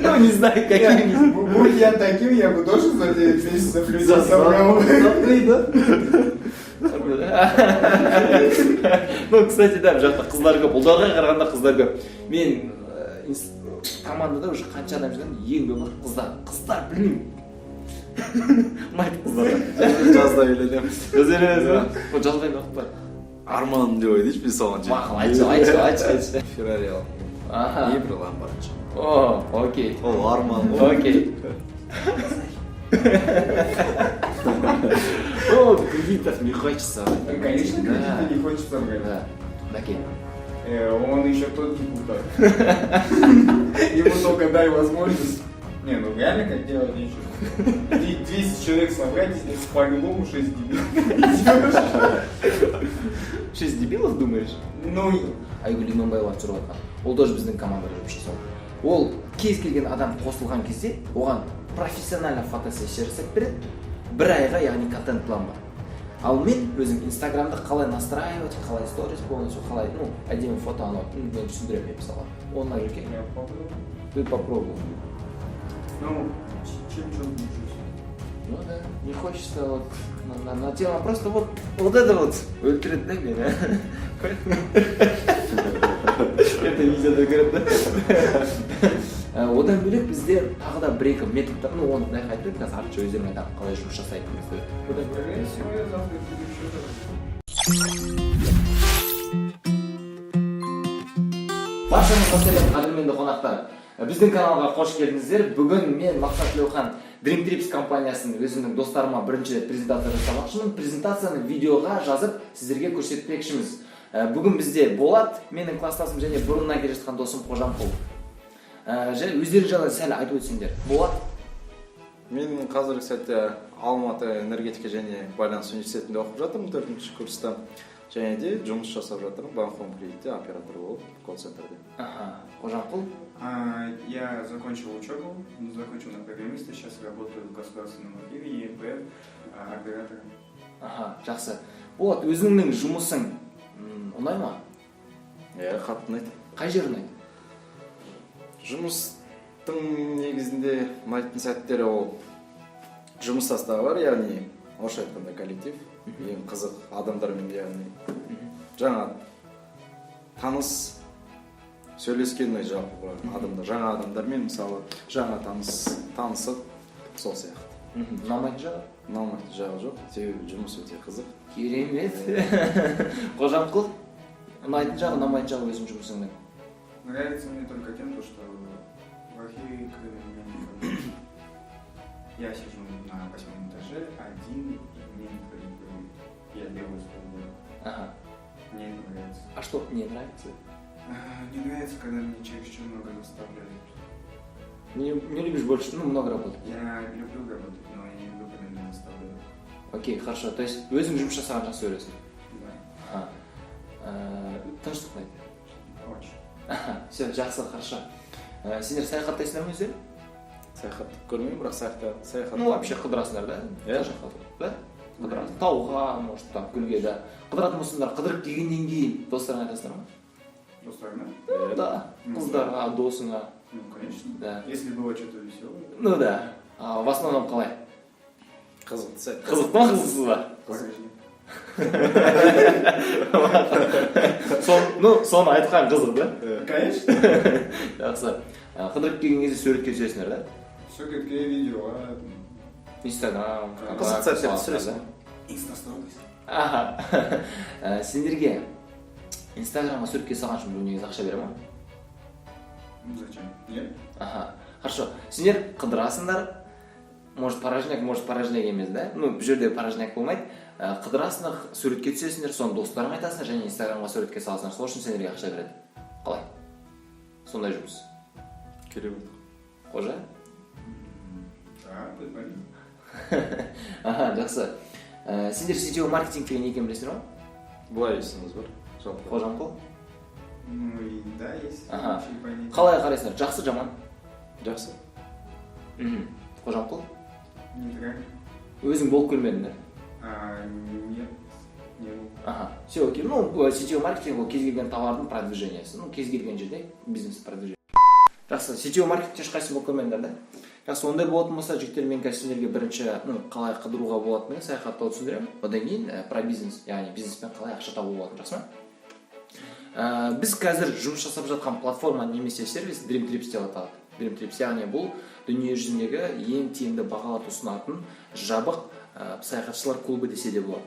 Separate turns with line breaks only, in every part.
Ну, не знаю, какими.
Будь я таким, я бы тоже за 9 месяцев людей собрал.
Ну, кстати, да, жақта қыздар көп. Ұлдарға қарағанда қыздар көп. Мен командада уже қанша адам жүрген, ең көп қыздар білмеймін. Ұнайды қыздар.
Жазда үйленемін.
Жазбаймын уақыт бар.
Арман деп ойлайыншы мен соған
Мақыл, айтшы.
Феррари алдым. И бір ламборджини.
О, окей.
Ол арман ғой.
Окей. О, кредитов не хочется.
Конечно, кредита не хочется брать.
Да. Окей.
Он еще тот депутат. Ему только дай возможность. Не, ну реально как делать нечего. 200 человек собрать, здесь по-любому 6 дебилов.
6 дебилов, думаешь?
Ну,
Айгүл Иманбаева жүріп жатқан. Ол тоже біздің командада жұмыс жасау. Ол кез келген адам қосылған кезде оған профессионально фотосессия жасап береді. Бір айға, яғни контент план бар. Ал мен өзім инстаграмды қалай настраивать, қалай сторис полностью, қалай, әдемі фото анау, мен түсіндіремін мен мысалы. Онлайн үлкен.
я попробую.
Ты попробуй.
Ну, чем не учусь?
Ну да, не хочется вот на тему, просто вот это вот өлтіреді да мені. Это видеода көреді да. Одан бөлек бізде тағы да бір-екі методтар, оны да айтпаймын, қазір артынша өздерің айтамын қалай жұмыс жасайтынымызды.
Скорее всего, я завтра буду еще раз.
Баршаңызға сәлем, қадірменді қонақтар. Біздің каналға қош келдіңіздер. Бүгін мен Мақсат Тілеухан Dream Trips компаниясының өзімнің достарыма бірінші рет презентация жасамақшымын. Презентацияны видеоға жазып сіздерге көрсетпекшіміз. Бүгін бізде Болат, менің класстасым және бұрыннан келе жатқан досым Қожамқұл. Өздерің жайлы сәл айтып өтсеңдер. Болат?
Мен қазіргі сәтте Алматы энергетика және байланыс университетінде оқып жатырмын, 4-ші курста. Және де жұмыс жасап жатырмын, банком кредитте оператор болып, колл-центрде.
Қожамқұл?
Я закончил учебу, закончил на программиста, сейчас работаю в государственном архиве ЕПФ оператором.
Жақсы. Болат, өзіңнің жұмысың ұнай ма?
Қатты ұнайды.
Қай жер ұнайды?
Жұмыстың негізінде ұнайтын сәттері ол жұмыстастығы бар, яғни орысша айтқанда коллектив. Ең қызық адамдармен, яғни жаңа таныс сөйлескен жалпы адамдар, жаңа адамдармен мысалы жаңа танысып сол сияқты.
Ұнамайтын жағы?
Ұнамайтын жағы жоқ, себебі жұмыс өте қызық.
Керемет. Қожамқұл, ұнайтын жағы, ұнамайтын жағы өзің жұмысыңның?
Нравится мне только тем, что в архиве кроме меня никого. Я сижу на 8-м этаже, один, мне никто не говорит. Я делаю свое дело. Мне это нравится.
А что не нравится?
Не нравится, когда мне чересчур много заставляют.
Не любишь больше, много работать?
Я люблю работать, но я не люблю, когда меня заставляют.
Окей, хорошо. То есть өзің жұмыс жасаған жақсы көресің?
Да.
Тыныштық қой?
Очень.
Все, жақсы, хорошо. Сендер саяхаттайсыңдар ма өздерің?
Саяхат көрмеймін, бірақ саяхат.
Вообще қыдырасыңдар, да? Да? Қыдырасың. Тауға, может, там, гүлге, да. Қыдыратын болсаңдар, қыдырып келгеннен кейін достарыңа айтасыңдар ма?
Достарыңа?
Да. Қыздарға, досыңа.
Ну, конечно.
Да.
Если было что-то веселое.
Ну да. В основном қалай?
Қызықты сәт.
Қызық па, қызықсыз ба? Соны айтқан қызық, да?
Конечно.
Жақсы. Қыдырып келген кезде суретке түсесіңдер, да?
Суретке, видео,
Инстаграм,
қызық сәттер түсіресің.
инстасторис.
Сендерге Инстаграмға суретке салған үшін біреу негізі ақша бере ма?
Зачем? Нет?
Хорошо. Сендер қыдырасыңдар, может порожняк емес, да? Бұл жерде порожняк болмайды. Қыдырасыңдар, суретке түсесіңдер, соны достарыңа айтасыңдар және Инстаграмға суретке саласыңдар. Сол үшін сендерге ақша береді. Қалай? Сондай жұмыс.
Керемет.
Қожа?
Да, прикольно.
Жақсы. Сендер сетевой маркетингке не екенін білесіңдер ма?
Былай есіңіз бар.
Қожамқұл?
Ну и да, есть.
Қалай қарайсыңдар? Жақсы, жаман?
Жақсы.
Қожамқұл?
Нейтрально.
Өзің болып көрмедің, да?
Нет. не был.
Ага, все окей. Ну, сетевой маркетинг ол кез келген товардың продвижениесі. Ну, кез келген жерде бизнес продвижение. Жақсы, сетевой маркетинг ешқайсы оқымайсыңдар да? Жақсы, ондай болатын болса, жігіттер, мен қазір сендерге бірінші, қалай қыдыруға болатынын саяхаттауды түсіндіремін. Одан кейін про бизнес, яғни бизнеспен қалай ақша табу болатынын, жақсы ма? Біз қазір жұмыс жасап жатқан платформа немесе сервис Dream Trips деп аталады. Dream Trips, яғни бұл дүние жүзіндегі ең тиімді бағаларды ұсынатын жабық саяхатшылар клубы десе де болады.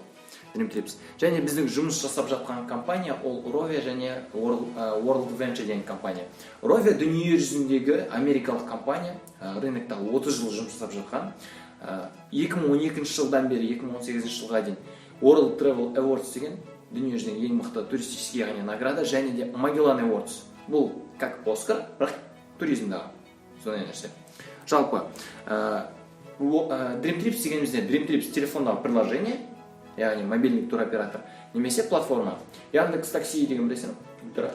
Dream Trips. Және біздің жұмыс жасап жатқан компания ол Rovia және World Venture деген компания. Rovia дүние жүзіндегі америкалық компания, рынокта 30 жыл жұмыс жасап жатқан. 2012 жылдан бері 2018 жылға дейін World Travel Awards деген дүние жүзіндегі ең мықты туристический награда, және де Magellan Awards. Бұл как Оскар, бірақ туризмдағы. Сондай нәрсе. Жалпы, Dream Trips дегенімізде Dream Trips телефондағы приложение, яғни мобильный туроператор, немесе платформа. Яндекс такси деген білесің,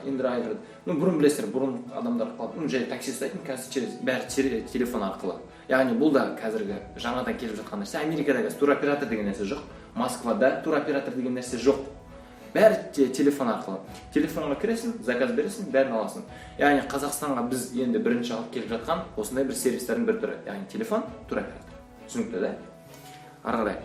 InDriver. Бұрын білесіздер, бұрын адамдар жай такси ұстайтын, қазір бәрі телефон арқылы. Яғни бұл да қазіргі жаңадан келіп жатқан нәрсе. Америкада қазір туроператор деген нәрсе жоқ. Москвада туроператор деген нәрсе жоқ. Бәрі телефон арқылы. Телефонға кіресің, заказ бересің, бәрін аласың. Яғни Қазақстанға біз енді бірінші алып келіп жатқан осындай бір сервистердің бір түрі. Яғни телефон, туроператор. Түсінікті да? Ары қарай.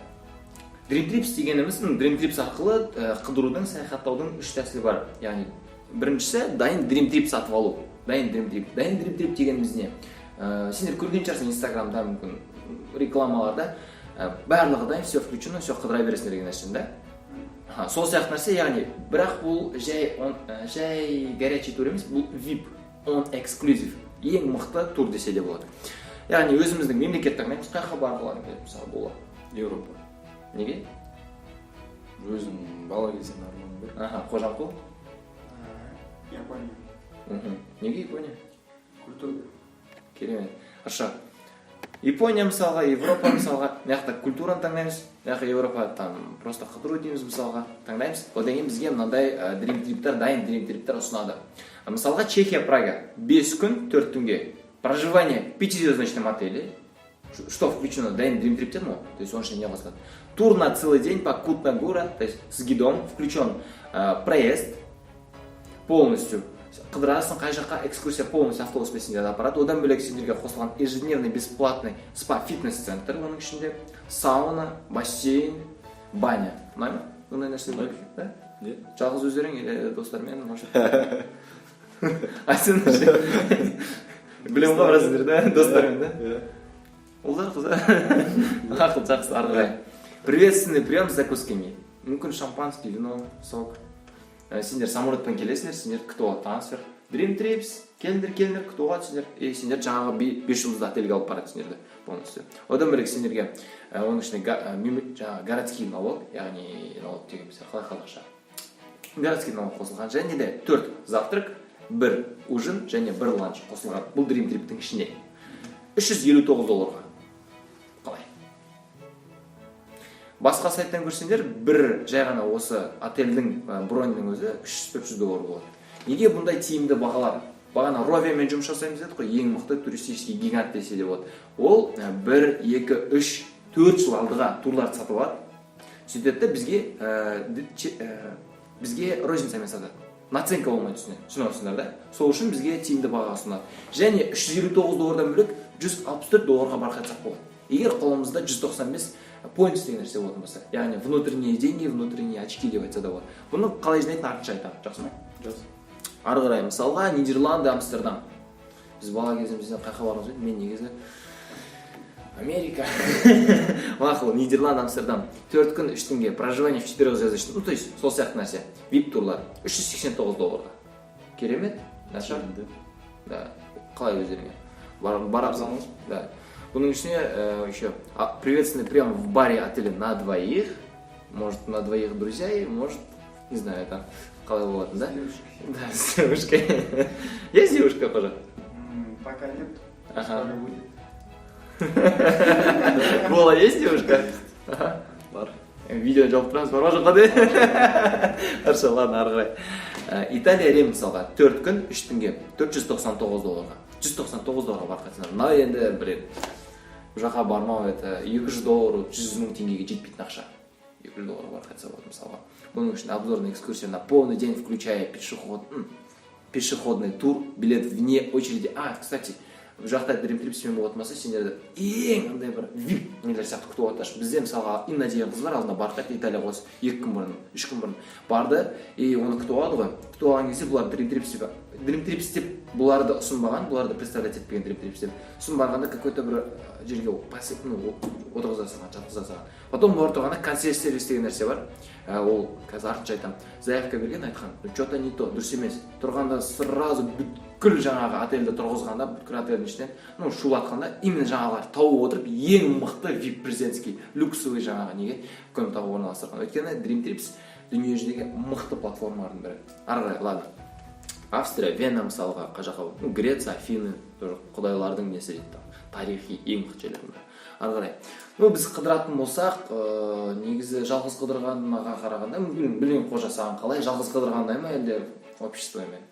Dream Trips дегеніміз, Dream Trips арқылы қыдырудың, саяхаттаудың 3 тәсілі бар. Яғни біріншісі дайын Dream Trips сатып алу. Дайын Dream Trip дегеніміз не? Сендер көрген шығарсың Инстаграмда, мүмкін рекламаларда барлығы дайын, все включено, все қыдыра бересіңдер деген нәрсе, да? Сол сияқты нәрсе, яғни бірақ бұл жай горячий тур емес, бұл VIP, on exclusive, ең мықты тур десе де болады. Яғни өзіміздің мемлекет таңдаймыз, қайқа барғыларын келіп, мысалы болады.
Европа.
Неге?
Өзім бала кезден арманым бар.
Қожамқұл?
Япония.
Неге Япония?
Культура.
Керемет. Хорошо. Япония мысалға, Европа мысалға, мияқта культураны таңдаймыз, мияқта Европа там просто қыдыру дейміз мысалға, таңдаймыз. Одан кейін бізге мынандай Dream Trip'тер, дайын Dream Trip'тер ұсынады. Мысалға Чехия, Прага, 5 күн, 4 түнге. Проживание в 5-звездочном отеле. Что включено? Дайын Dream Trip деді ма? То есть он же не возможно. Тур на целый день по Кутна-Гора, то есть с гидом, включен проезд полностью. Қыдырасың, қай жаққа экскурсия полностью автобуспен сендерді апарады. Одан бөлек сендерге қосылған ежедневный бесплатный спа-фитнес-центр, оның ішінде сауна, бассейн, баня. Ұнай ма? Ондай нәрсе бар екен, да? Жалғыз өздерің или достармен, может? Айтсын нәрсе. Білем қабырасыңдар, да? Достармен, да? Олдар қыздар. Ақыл жақсы, ары қарай. Приветственный прием с закусками. Мүмкін шампанский, вино, сок. Сендер самолетпен келесіңдер, сендер күтіп алады трансфер. Dream Trips, келіңдер, күтіп алады сендер. Сендер жаңағы 5 жұлдызды отельге алып барады сендерді полностью. Одан бөлек сендерге оның ішінде городский налог, яғни налог деген қалай қазақша. Городский налог қосылған, және де 4 завтрак, 1 ужин және 1 ланч қосылған. Бұл Dream Trip'тің ішінде. $359. Қалай? Басқа сайттан көрсеңдер, бір жай ғана осы отельдің броньның өзі $300-400 болады. Неге бұндай тиімді бағалар? Бағана Rovia мен жұмыс жасаймыз дедік қой, ең мықты туристический гигант десе де болады. Ол 1, 2, 3, 4 жыл алдыға турларды сатып алады. Сөйтеді бізге розницамен сатады. Наценка болмай түсінесіңдер да? Сол үшін бізге тиімді баға ұсынады. Және $359 бөлек $164 барқайтсақ болады. Егер қолымызда 195 points деген нәрсе болатын болса, яғни внутренние деньги, внутренние очки деп айтса да болады. Бұны қалай жинайтын артынша айтамын, жақсы ма?
Жақсы.
Ары қарай, мысалға Нидерланды, Амстердам. Біз бала кезімізден қайқа бармыз еді? Мен негізі Америка. Мақұл, Нидерланд, Амстердам. 4 күн 3 түнге, проживание в 4-звездочном. Ну, то есть, сол сияқты нәрсе. VIP турлар $389. Керемет? Нашар? Да. Қалай өздеріңе? Барамыз? Да. Бұның ішіне еще приветственный прием в баре отеля на двоих. Может, на двоих друзей, может, не знаю, там, қалай болатын, да? Да, с девушкой. Есть девушка, пожалуйста?
Пока нет.
Ага.
Скоро будет.
Бола есть девушка?
Бар.
Видео жауып тұрамыз, бар ма жоқ қандай? Хорошо, ладно, ары қарай. Италия Рим мысалға 4 күн 3 түнге $499. $199 барқатсыңдар. Мына енді білем. Бұл жаққа бармау $200, $100,000 жетпейтін ақша. $200 барқайтса болады мысалға. Бұның үшін обзорная экскурсия на полный день, включая пешеходный тур, билет вне очереди. Кстати, бұл жақта Dream Trips'мен болатын болса, сендерді ең андай бір VIP нелер сияқты күтіп отыршы. Бізде мысалға Инна деген қыз бар, алдына барып Италияға осы 2 күн бұрын, 3 күн бұрын барды, оны күтіп алады ғой. Күтіп алған кезде бұлар Dream Trips деп бұларды ұсынбаған, бұларды представлять етпеген Dream Trips деп. Ұсынбағанда какой-то бір жерге отырғыза салған, жатқыза салған. Потом бұлар тұрғанда консьерж сервис деген нәрсе бар. Ол қазір артынша айтам, заявка берген айтқан, что-то не то, дұрыс емес. Тұрғанда сразу бүткіл жаңағы отельді тұрғызғанда, бүткіл отельдің ішінен шулатқанда, именно жаңағылар тауып отырып, ең мықты VIP президентский, люксовый жаңағы неге комнатаға орналастырған. Өйткені Dream Trips дүние жүзіндегі мықты платформалардың бірі. Ары қарай, ладно. Австрия, Вена мысалға, қажақа, Греция, Афины, құдайлардың несі дейді, тарихи ең мықты жерлердің бірі. Ары қарай. Біз қыдыратын болсақ, негізі жалғыз қыдырғанға қарағанда, білген қожа саған қалай, жалғыз қыдырғандай ма, әлде обществомен?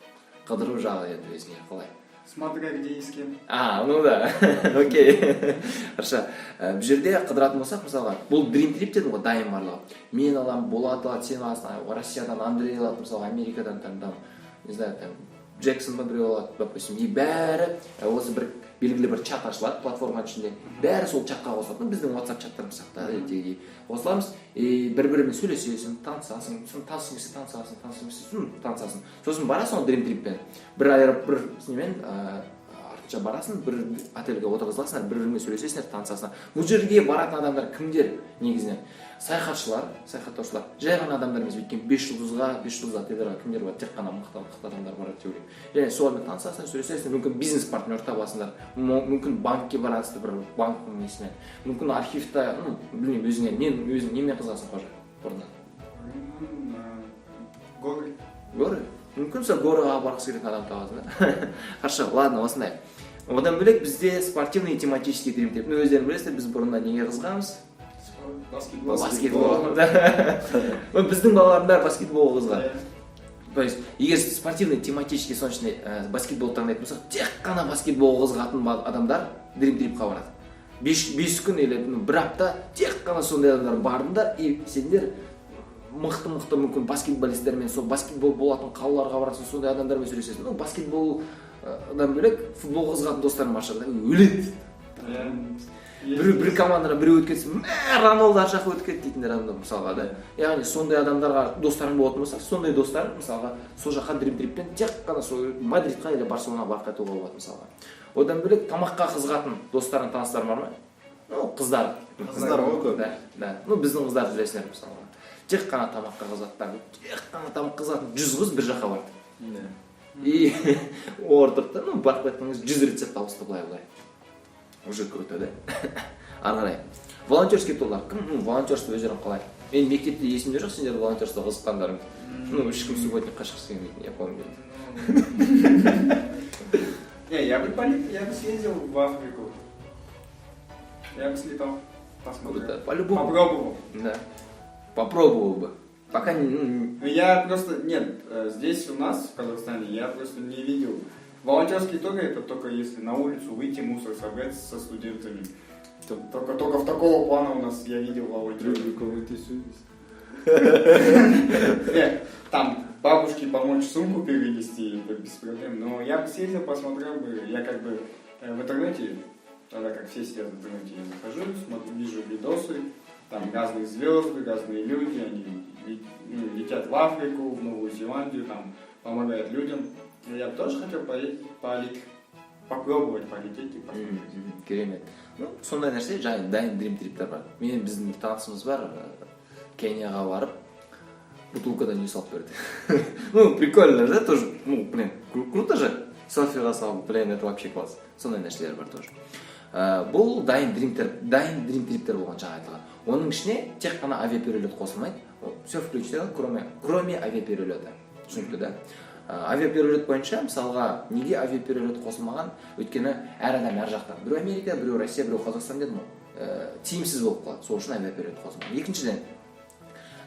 Қыдыру жағы енді өзіне қалай?
Смотря где и с кем.
Ну да, окей. Хорошо. Бұл жерде қыдыратын болсақ, мысалға, бұл Dream Trip дедім ғой, дайын барлығы. Мен алам, Болат алады, сен аласың, Россиядан Андрей алады, мысалға, Америкадан там, не знаю, там, Джексон біреу алады, допустим, и бәрі осы бір белгілі бір чат ашылады платформаның ішінде, бәрі сол чатқа қосылады. Біздің WhatsApp чаттарымыз сияқты қосыламыз, бір-бірімен сөйлесесің, танысасың, танысасың. Сосын барасың Dream Trip'пен, бір немен артынша барасың, бір отельге отырғызыласыңдар, бір-бірімен сөйлесесіңдер, танысасыңдар. Бұл жерге баратын адамдар кімдер негізінен? Саяхатшылар, саяхаттаушылар, жай ғана адамдар емес, өйткені 5 жұлдыз отельдерге кімдер бар, тек қана мықты адамдар бар деп ойлаймын. Және солармен танысасың, сөйлесесің, мүмкін бизнес партнер табасыңдар, мүмкін банкке барасыздар, бір банктың несіне, мүмкін архивта, білмеймін, өзің немен қызығасың қожа бұрыннан? Горы? Мүмкін сен горыға барғысы келетін адам табасың, да? Хорошо, ладно, осындай. Одан бөлек бізде спортивный и тематический Dream Trip. Өздерің білесіздер, біз бұрында неге қызығамыз? Баскетбол. Біздің балалардың бәрі баскетбол қызығады. То есть, егер спортивный, тематический, соның ішінде баскетбол таңдайтын болсақ, тек қана баскетбол қызығатын адамдар Dream Trip'қа барады. 5 күн или бір апта тек қана сондай адамдар бардыңдар, и сендер мықты мүмкін баскетболистермен, сол баскетбол болатын қалаларға барасың, сондай адамдармен сөйлесесің. Баскетболдан бөлек футбол қызығатын достарым бар шығар, өледі. Бір командаға біреу өткетсін, Рональдо ар жаққа өткет дейтіндер адамдар мысалға, да. Яғни сондай адамдарға достарың болатын болса, сондай достарың мысалға сол жаққа Dream Trip'пен тек қана сол Мадридқа или Барселонаға барып қайтуға болады мысалға. Одан бөлек тамаққа қызығатын достарың, таныстарың бар ма? Қыздар ғой көп. Да. Біздің қыздар жүресіңдер мысалға. Тек қана тамаққа қызығаттар, тек қана тамақ қызығатын 100 қыз бір жаққа барды. И ортырды, барып қайтқаныңыз 100 рецепт ауысты былай. Уже круто, да? Ары қарай. Волонтерский турлар. Волонтерство өздерің қалай? Мен мектепте есімде жоқ, сендер волонтерство қызыққандарың. Ешкім субботникқа шыққысы келмейтін, я помню.
Я бы съездил в Африку. Я бы слетал, посмотрел.
По-любому.
Попробовал.
Да. Попробовал бы. Пока не...
Я просто... Нет, здесь у нас, в Казахстане, я просто не видел. Волонтерские туры это только если на улицу выйти, мусор собрать со студентами. Только в такого плана у нас я видел волонтеров. Нет, там бабушке помочь сумку перенести, это без проблем. Но я бы съездил, посмотрел бы. Я как бы в интернете, тогда как все сидят в интернете, я захожу, смотрю, вижу видосы, там разные звезды, разные люди, они летят в Африку, в Новую Зеландию, там помогают людям. Я бы тоже хотел попробовать полететь и посмотреть.
Керемет. Сондай нәрсе, жаңа дайын Dream Trip'тер бар. Біздің танысымыз бар, Кенияға барып, бутылкадан үй салып берді. Прикольно же, тоже, круто же. Селфиға салып, это вообще класс. Сондай нәрселер бар тоже. Бұл дайын Dream Trip'тер болған жаңа айтылған. Оның ішіне тек қана авиаперелет қосылмайды. Все включено, кроме авиаперелета. Түсінікті, да? Авиаперелет бойынша, мысалға, неге авиаперелет қосылмаған? Өйткені әр адам әр жақтан. Біреу Америка, біреу Россия, біреу Қазақстан дедім ғой. Тиімсіз болып қалады. Сол үшін авиаперелет қосылмаған. Екіншіден,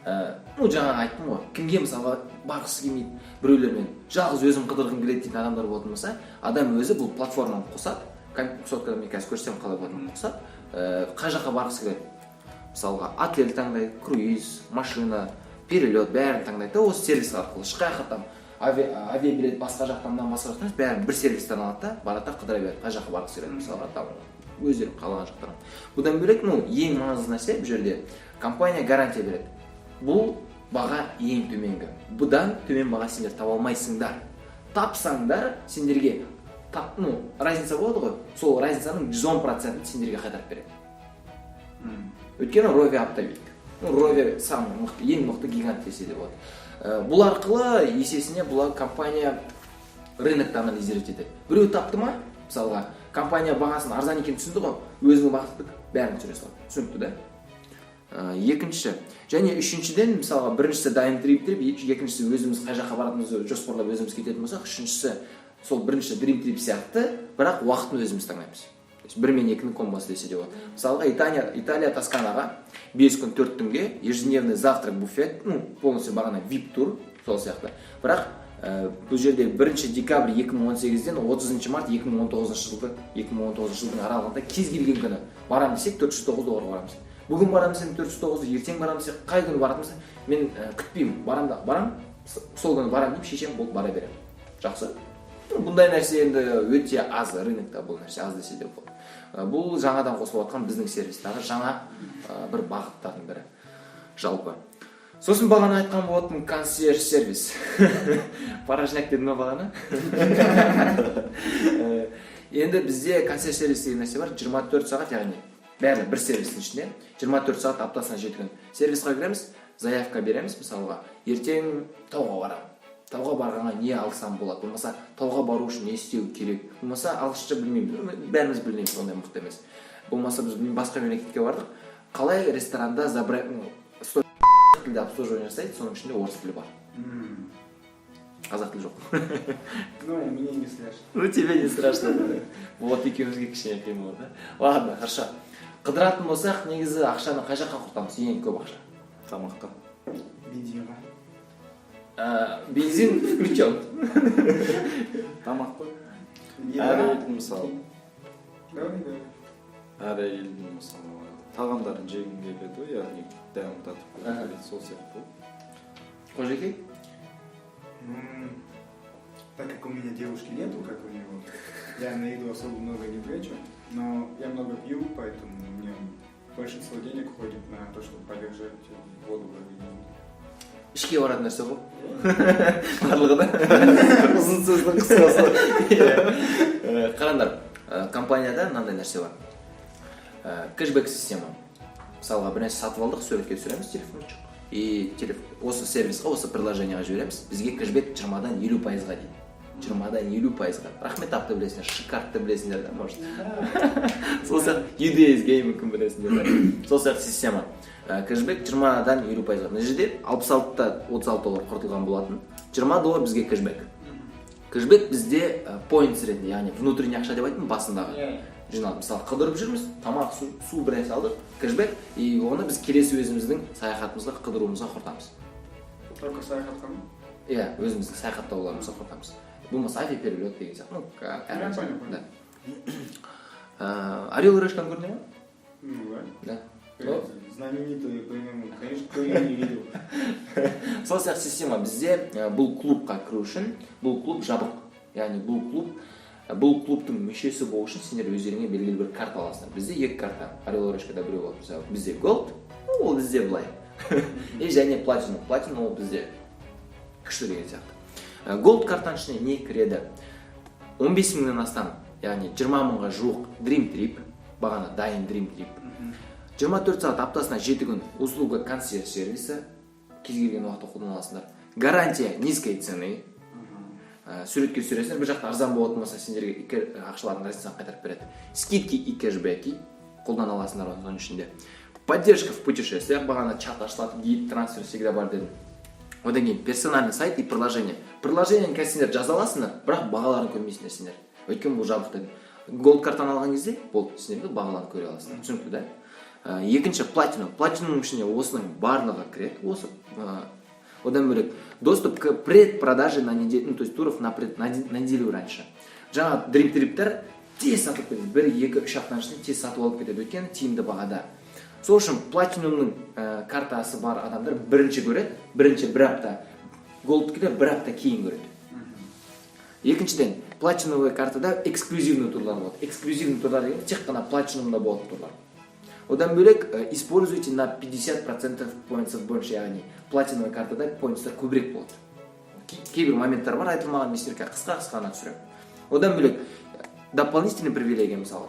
жаңа айттым ғой, кімге мысалға барғысы келмейді, біреулермен жалғыз өзім қыдырғым келеді дейтін адамдар болатын болса, адам өзі бұл платформаны қосады, соткада мен қазір көрсетемін қалай болатынын қосады, қай жаққа барғысы келеді. мысалға отель таңдайды, круиз, машина, перелет бәрін таңдайды да осы сервис арқылы. Ешқай там авиабилет басқа жақтан басқа жақтан бәрін бір сервистен алады да барады да қыдыра береді, қай жаққа барғысы келеді мысалға там өздері қалаған жақтардан. Бұдан бөлек ең маңызды нәрсе бұл жерде компания гарантия береді. Бұл баға ең төменгі. Бұдан төмен баға сендер таба алмайсыңдар. Тапсаңдар сендерге разница болады ғой, сол разницаның 110%-ын сендерге қайтарып береді. Өйткені Rovi оптовик. Rovi самый мықты, ең мықты гигант десе де болады. Бұл арқылы есесіне бұл компания рынокты анализировать етеді. Біреу тапты ма, мысалға, компания бағасын арзан екенін түсінді ғой, өзінің бағыттық бәрін түсіре салады. Түсінікті да? Екінші, және үшіншіден, мысалға, біріншісі дайын трип, екіншісі өзіміз қай жаққа баратынымызды жоспарлап өзіміз кететін болсақ, үшіншісі сол бірінші дрим трип сияқты, бірақ уақытын өзіміз таңдаймыз. 1 мен 2-нің комбосы десе де болады. Мысалға, Италия Тосканаға 5 күн 4 түнге ежедневный завтрак буфет, полностью бағана VIP тур, сол сияқты. Бірақ бұл жерде 1 декабрь 2018-ден 30 март 2019 жылдың аралығында кез келген күні барамыз десек $409 барамыз. Бүгін барамыз десем 409, ертең барамыз десек қай күні барамыз, мен күтпеймін, барам, сол күні барам деп шешем, болып бара беремін. Жақсы. Бұндай нәрсе енді өте аз, рынокта бұл нәрсе аз десе де болады. Бұл жаңадан қосылып жатқан біздің сервистағы жаңа бір бағыттардың бірі. Жалпы. Сосын бағана айтқан болатын консьерж сервис. Порожняк дедім ме бағана? Енді бізде консьерж сервис деген нәрсе бар, 24 сағат, яғни бәрі бір сервистің ішінде 24 сағат аптасына 7 күн. Сервисқа кіреміз, заявка береміз, мысалға, ертең тауға барамын. Тауға барғанға не алсам болады, болмаса тауға бару үшін не істеу керек, болмаса ағылшынша білмеймін, бәріміз білмейміз, ондай мықты емес. Болмаса біз басқа мемлекетке бардық, қалай ресторанда тілде обслуживание жасайды, соның ішінде орыс тілі бар. Қазақ тілі жоқ.
Ну, мне не страшно.
Ну, тебе не страшно. Вот екеумізге кішкене қиын болады. Ладно, хорошо. Қыдыратын болсақ, негізі ақшаны қай жаққа құртамыз, ең көп ақша?
Тамаққа.
Бензинға.
Бензин включен.
Тамақ қой. Әр елдің мысалы.
Да.
Әр елдің мысалы тағамдарын жегім келеді ғой, яғни дәмін татып көреді, сол сияқты.
Қожекей?
Так как у меня девушки нету, как у него, я на еду особо много не трачу, но я много пью, поэтому мне большинство денег уходит на то, чтобы поддержать воду в организме.
Ішке баратын нәрсе ғой. Барлығы да. Ұзын сөздің қысқасы. Қараңдар, компанияда мынандай нәрсе бар. Кэшбэк система. Мысалға бір нәрсе сатып алдық, суретке түсіреміз телефончик. И осы сервисқа, осы приложениеға жібереміз. Бізге кэшбэк 20-дан 50%-ға дейді. 20-дан 50%-ға. Рахмет апты білесіңдер, шикартты білесіңдер да, может. Сол сияқты UDS game мүмкін білесіңдер. Сол сияқты система. Кэшбэк 20-дан 50%-ға. Мына жерде 66-та $36 құртылған болатын. $20 бізге кэшбэк. Кэшбэк бізде points ретінде, яғни внутренний ақша деп айтып басындағы. Жиналып, мысалы, қыдырып жүрміз, тамақ, су бір нәрсе алдық, кэшбэк, и оны біз келесі өзіміздің саяхатымызға, қыдыруымызға құртамыз.
Только саяхатқа ма?
Иә, өзіміздің саяхаттауларымызға құртамыз. Болмаса авиаперелет деген сияқты.
Я понял.
Орел и решканы көрдіңдер ме?
Ну,
да.
Знаменитый, конечно, кто я не видел.
Сол сияқты система бізде бұл клубқа кіру үшін, бұл клуб жабық. Яғни бұл клубтың мүшесі болу үшін сендер өздеріңе белгілі бір карта аласыңдар. Бізде 2 карта. Орел и решкада біреу болады. Бізде Gold, ол бізде былай. И және Platinum. Platinum ол бізде күшті деген сияқты. Gold картаның ішіне не кіреді? 15 мыңнан астам, яғни 20 мыңға жуық Dream Trip, бағана дайын Dream Trip. 24 сағат аптасына 7 күн услуга консьерж сервисі, кез келген уақытта қолдана аласыңдар. Гарантия низкой цены. Суретке түсіресіңдер, бір жақта арзан болатын болса сендерге ақшалардың разницасын қайтарып береді. Скидки и кэшбэки қолдана аласыңдар оның ішінде. Поддержка в путешествиях, бағана чат ашылады, гид, трансфер всегда бар дедім. Одан кейін персональный сайт и приложение. Приложениені қазір сендер жаза аласыңдар, бірақ бағаларын көрмейсіңдер сендер. Өйткені бұл жабық дедім. Gold картаны алған кезде бұл сендерге бағаларын көре аласыңдар. Түсінікті да? Екінші Platinum. Platinum ішіне осының барлығы кіреді. Осы одан бөлек доступ к предпродаже на неделю, то есть туров на неделю раньше. Жаңа Dream Trip'тер тез сатып кетеді. 1, 2, 3 аптаның ішінде тез сатып алып кетеді. Өйткені тиімді бағада. Сол үшін платинумның картасы бар адамдар бірінші көреді, бірінші бір апта, голдкіде бір апта кейін көреді. Екіншіден, платиновый картада эксклюзивный турлар болады. Эксклюзивный турлар деген тек қана платинумда болады турлар. Одан бөлек используйте на 50% поинтсов больше, яғни платиновый картада поинтстар көбірек болады. Кейбір моменттар бар, айтылмаған местерге қысқа ғана түсіремін. Одан бөлек дополнительный привилегия, мысалы,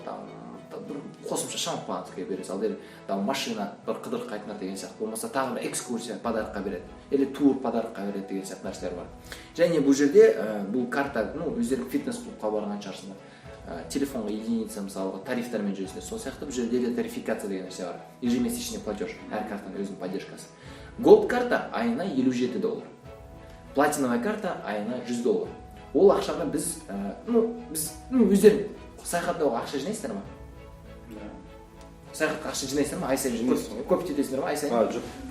бір қосымша шампанское бересіз, ал машина бір қыдырып қайтынар деген сияқты, болмаса тағы бір экскурсия подарыққа береді, или тур подарыққа береді деген сияқты нәрселер бар. Және бұл жерде бұл карта, өздерің фитнес-клубқа барған шығарсыңдар, телефонға единица мысалға тарифтермен жүресіңдер, сол сияқты бұл жерде де тарификация деген нәрсе бар, ежемесячный платеж, әр картаның өзінің поддержкасы. Gold карта айына $57, платиновая карта айына $100. Ол ақшаға біз өздерің саяхаттауға ақша жинайсыздар ма? Саяхатқа ақша жинайсыздар ма? Ай сайын жинайсыздар ма? Көп кетесіңдер ма? Ай сайын?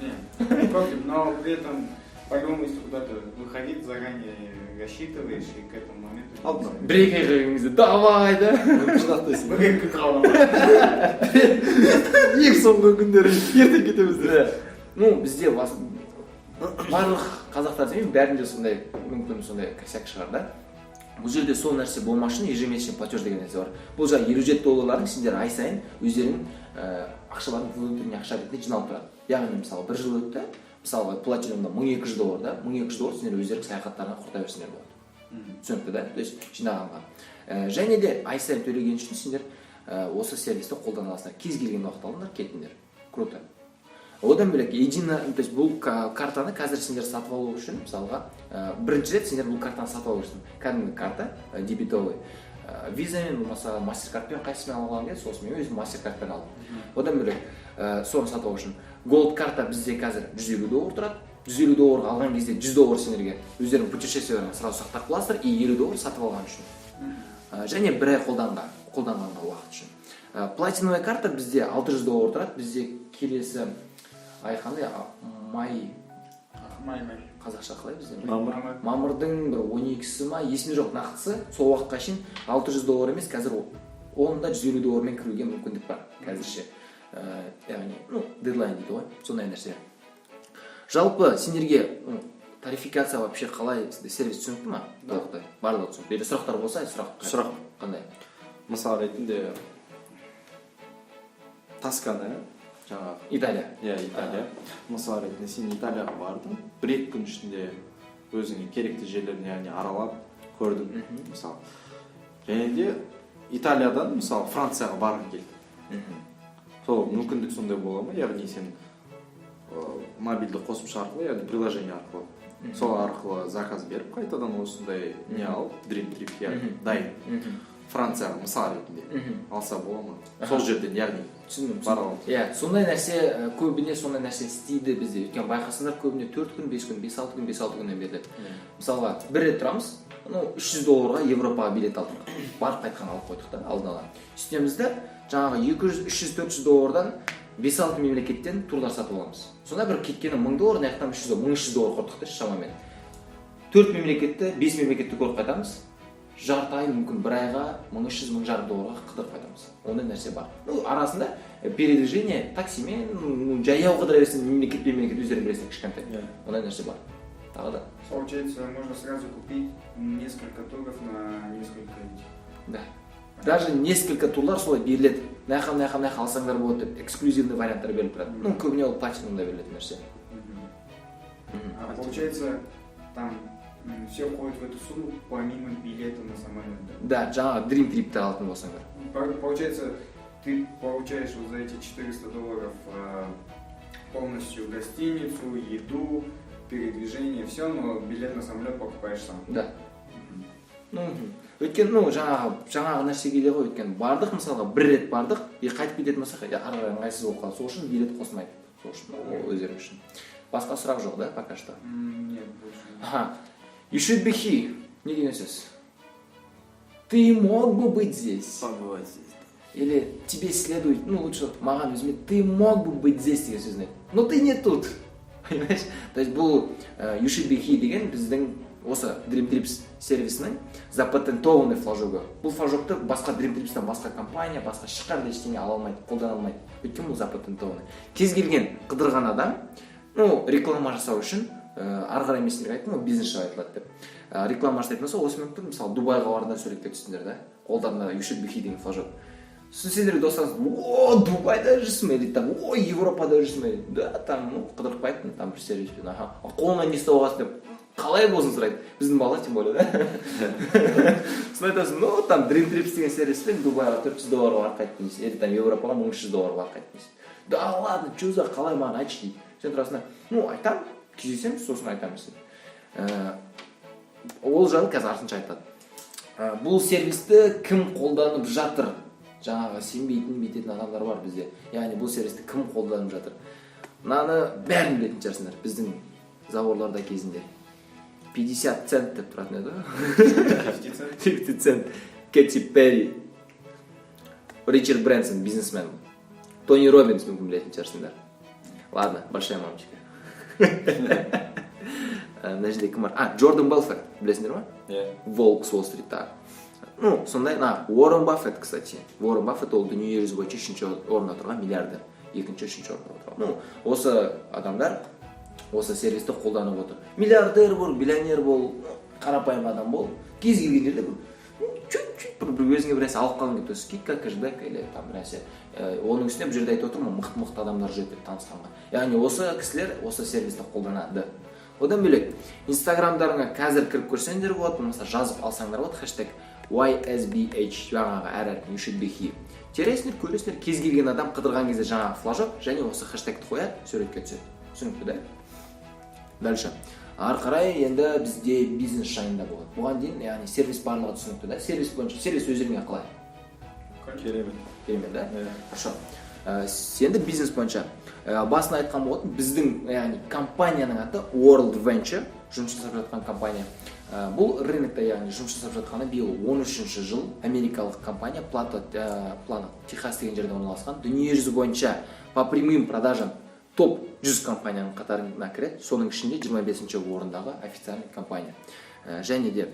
Нет, не против, но при этом по-любому, если куда-то выходить, заранее рассчитываешь и к этому моменту...
Бір-екі ай қойыңызды, давай, да?
Жинақтайсың.
Бір-екі қалам.
Ең соңғы күндері ертең кетеміздер.
Бізде барлық қазақтар деймін, бәрінде сондай мүмкін сондай косяк шығар да. Бұл жерде сол нәрсе болмас үшін ежемесячный платеж деген нәрсе бар. Бұл жаңа $57 сендер ай сайын өздерің ақшаларын внутренний ақша ретінде жиналып тұрады. Яғни мысалы бір жыл өтті, мысалы платинумда $1200 да, $1200 сендер өздерің саяхаттарына құрта берсеңдер болады. Түсінікті да? То есть жинағанға. Және де ай сайын төлеген үшін сендер осы сервисті қолдана аласыңдар. Кез келген уақыт алыңдар, кетіңдер. Круто. Одан бөлек едино, то есть бұл картаны қазір сендер сатып алу үшін, мысалға, бірінші рет сендер бұл картаны сатып алу үшін. Кәдімгі карта, дебетовый, визамен, болмаса MasterCardпен қайсымен алған кезде, сосын мен өзім MasterCardпен алдым. Одан бөлек соны сатып алу үшін. Gold карта бізде қазір $150 тұрады. $150 алған кезде $100 сендерге өздерінің путешествияларын сразу сақтап қаласыздар, и $50 сатып алған үшін. Және бір ай қолданғанға уақыт үшін. Платиновая карта бізде $600 тұрады. Бізде келесі ай қандай? Май. Қазақша қалай бізде? Мамырдың бір 12-сі ма, есімде жоқ нақтысы. Сол уақытқа шейін $600 емес, қазір онда $150 мен кіруге мүмкіндік бар қазірше. Яғни, дедлайн дейді ғой, сондай нәрсе. Жалпы сендерге тарификация вообще қалай сервис түсінікті ма? Барлығы түсінікті. Или сұрақтар болса, сұрақ қандай?
Мысал ретінде Тоскана, жаңағы
Италия.
Италия. Мысал ретінде сен Италияға бардың, бір-екі күн ішінде өзіңе керекті жерлерін яғни аралап көрдің, мысалы. Және де Италиядан, мысалы, Францияға барғың келді. Сол мүмкіндік сондай бола ма? Яғни сен мобильді қосымша арқылы, яғни приложение арқылы, сол арқылы заказ беріп, қайтадан осындай не алып, Dream Trip, яғни дайын. Францияға мысал ретінде алса бола ма? Сол жерден, яғни бара алып.
Сондай нәрсе, көбіне сондай нәрсе істейді бізде. Өйткені байқасыңдар көбіне 4 күн, 5 күн, 5-6 күн, 5-6 күннен беріледі. Мысалға, бір рет тұрамыз, $300 Европаға билет алдық. Барып қайтқан алып қойдық та, алдын ала. Үстемізді жаңағы $200-300-400-дан 5-6 мемлекеттен турлар сатып аламыз. Сонда бір кеткені $1000, аяқтан $1300 құрдық та шамамен. 4 мемлекетті, 5 мемлекетті көріп қайтамыз. Жарты ай мүмкін бір айға $1300-1500 қыдырып қайтамыз. Ондай нәрсе бар. Арасында передвижение таксимен, жаяу қыдыра берсең мемлекет өздерің білесің кішкентай. Ондай нәрсе бар. Тағы да.
Получается, можно сразу купить несколько туров на несколько этих.
Да. Даже несколько турлар солай беріледі. Наяққа алсаңдар болады деп эксклюзивный варианттар беріліп тұрады. Көбіне ол платинумда берілетін нәрсе.
А получается, там все входит в эту сумму помимо билета на самолет.
Да, жаңағы Dream Trip'ті алатын болсаңдар.
Получается, ты получаешь вот за эти $400 полностью гостиницу, еду, передвижение, все, но билет на самолет покупаешь сам.
Да. Өйткені жаңағы нәрсе келе ғой, өйткені бардық, мысалға бір рет бардық, қайтып кететін болсақ, арғы ыңғайсыз болып қалды. Сол үшін билет қосылмайды. Сол үшін өздерің үшін. Басқа сұрақ жоқ, да, пока что?
Нет, больше.
You should be here. Не деген сөз. Ты мог бы быть здесь.
Побывать здесь.
Или тебе следует, лучше маған өзіме, ты мог бы быть здесь деген сөз. Но ты не тут. Понимаешь? То есть бұл you should be here деген біздің осы Dream Trips сервисінің запатентованный флажогы. Бұл флажокты басқа Dream Tripстен басқа компания, басқа ешқандай ештеңе ала алмайды, қолдана алмайды. Өйткені бұл запатентованный. Кез келген қыдырған адам, реклама жасау үшін ары қарай мен сендерге айттым, бизнес жайлы айтылады деп. Реклама жасайтын болса, осы минутта мысалы Дубайға барғандар суретке түстіңдер да. Қолдарында You should be here деген флажок. Сендер достарыңыз, Дубайда жүрсің бе дейді, там, Европада жүрсің бе дейді. Да, там, қыдырып қайттым, там бір сервиспен, қолыңа не істеп алғансың деп, қалай болсын сұрайды. Біздің бала тем более, да? Сосын айтасың, там Dream Trips деген сервиспен Дубайға $400 барып қайттым дейсің, или там Европаға $1300 барып қайттым дейсің. Да ладно, че за, қалай маған айтшы дейді. Сен тұрасың, айтам, кездесеміз, сосын айтамыз. Ол жайлы қазір артынша айтады. Бұл сервисті кім қолданып жатыр? Жаңағы сенбейтін, бейтетін адамдар бар бізде. Яғни бұл сервисті кім қолданып жатыр? Мынаны бәрін білетін шығарсыңдар. Біздің заворларда кезінде 50 цент деп тұратын еді. 50 цент. Кэти Перри, Ричард Брэнсон, бизнесмен. Тони Роббинс мүмкін білетін шығарсыңдар. Ладно, большая мамочка. Мына жерде кім бар? Джордан Белфорд, білесіңдер ма? Волк с Уолл-стритта. Сондай, Уоррен Баффет, кстати. Уоррен Баффет ол дүние жүзі бойынша 3-ші орында тұрған миллиардер. 2-3-ші орында тұрған. Осы адамдар осы сервисті қолданып отыр. Миллиардер бол, миллионер бол, қарапайым адам бол, кез келген жерде чуть-чуть бір өзіңе бір нәрсе алып қалың деп тұрсыз, скидка, кэшбэк или там нәрсе. Оның үстіне бұл жерде айтып отырмын, мықты адамдар жүреді деп танысқанға. Яғни осы кісілер осы сервисті қолданады. Одан бөлек, инстаграмдарыңа қазір кіріп көрсеңдер болады, мысалы жазып алсаңдар болады, хэштег YSBH, жаңағы әрі You should be here. Тересіңдер, көресіңдер, кез келген адам қыдырған кезде жаңағы флажок, және осы хэштегті қояды, суретке түседі. Түсінікті да? Дальше. Ары қарай енді бізде бизнес жайында болады. Бұған дейін, яғни сервис барлығы түсінікті да? Сервис бойынша, сервис өздеріңе қалай? Керемет, да? Хорошо. Енді бизнес бойынша басына айтқан болатын, біздің яғни компанияның аты World Venture, жұмыс жасап жатқан компания. Бұл рынокта яғни жұмыс жасап жатқаны биыл 13-ші жыл. Америкалық компания Плано, Техас деген жерде орналасқан. Дүние жүзі бойынша по прямым продажам топ 100 компанияның қатарына кіреді. Соның ішінде 25-ші орындағы официальный компания. Және де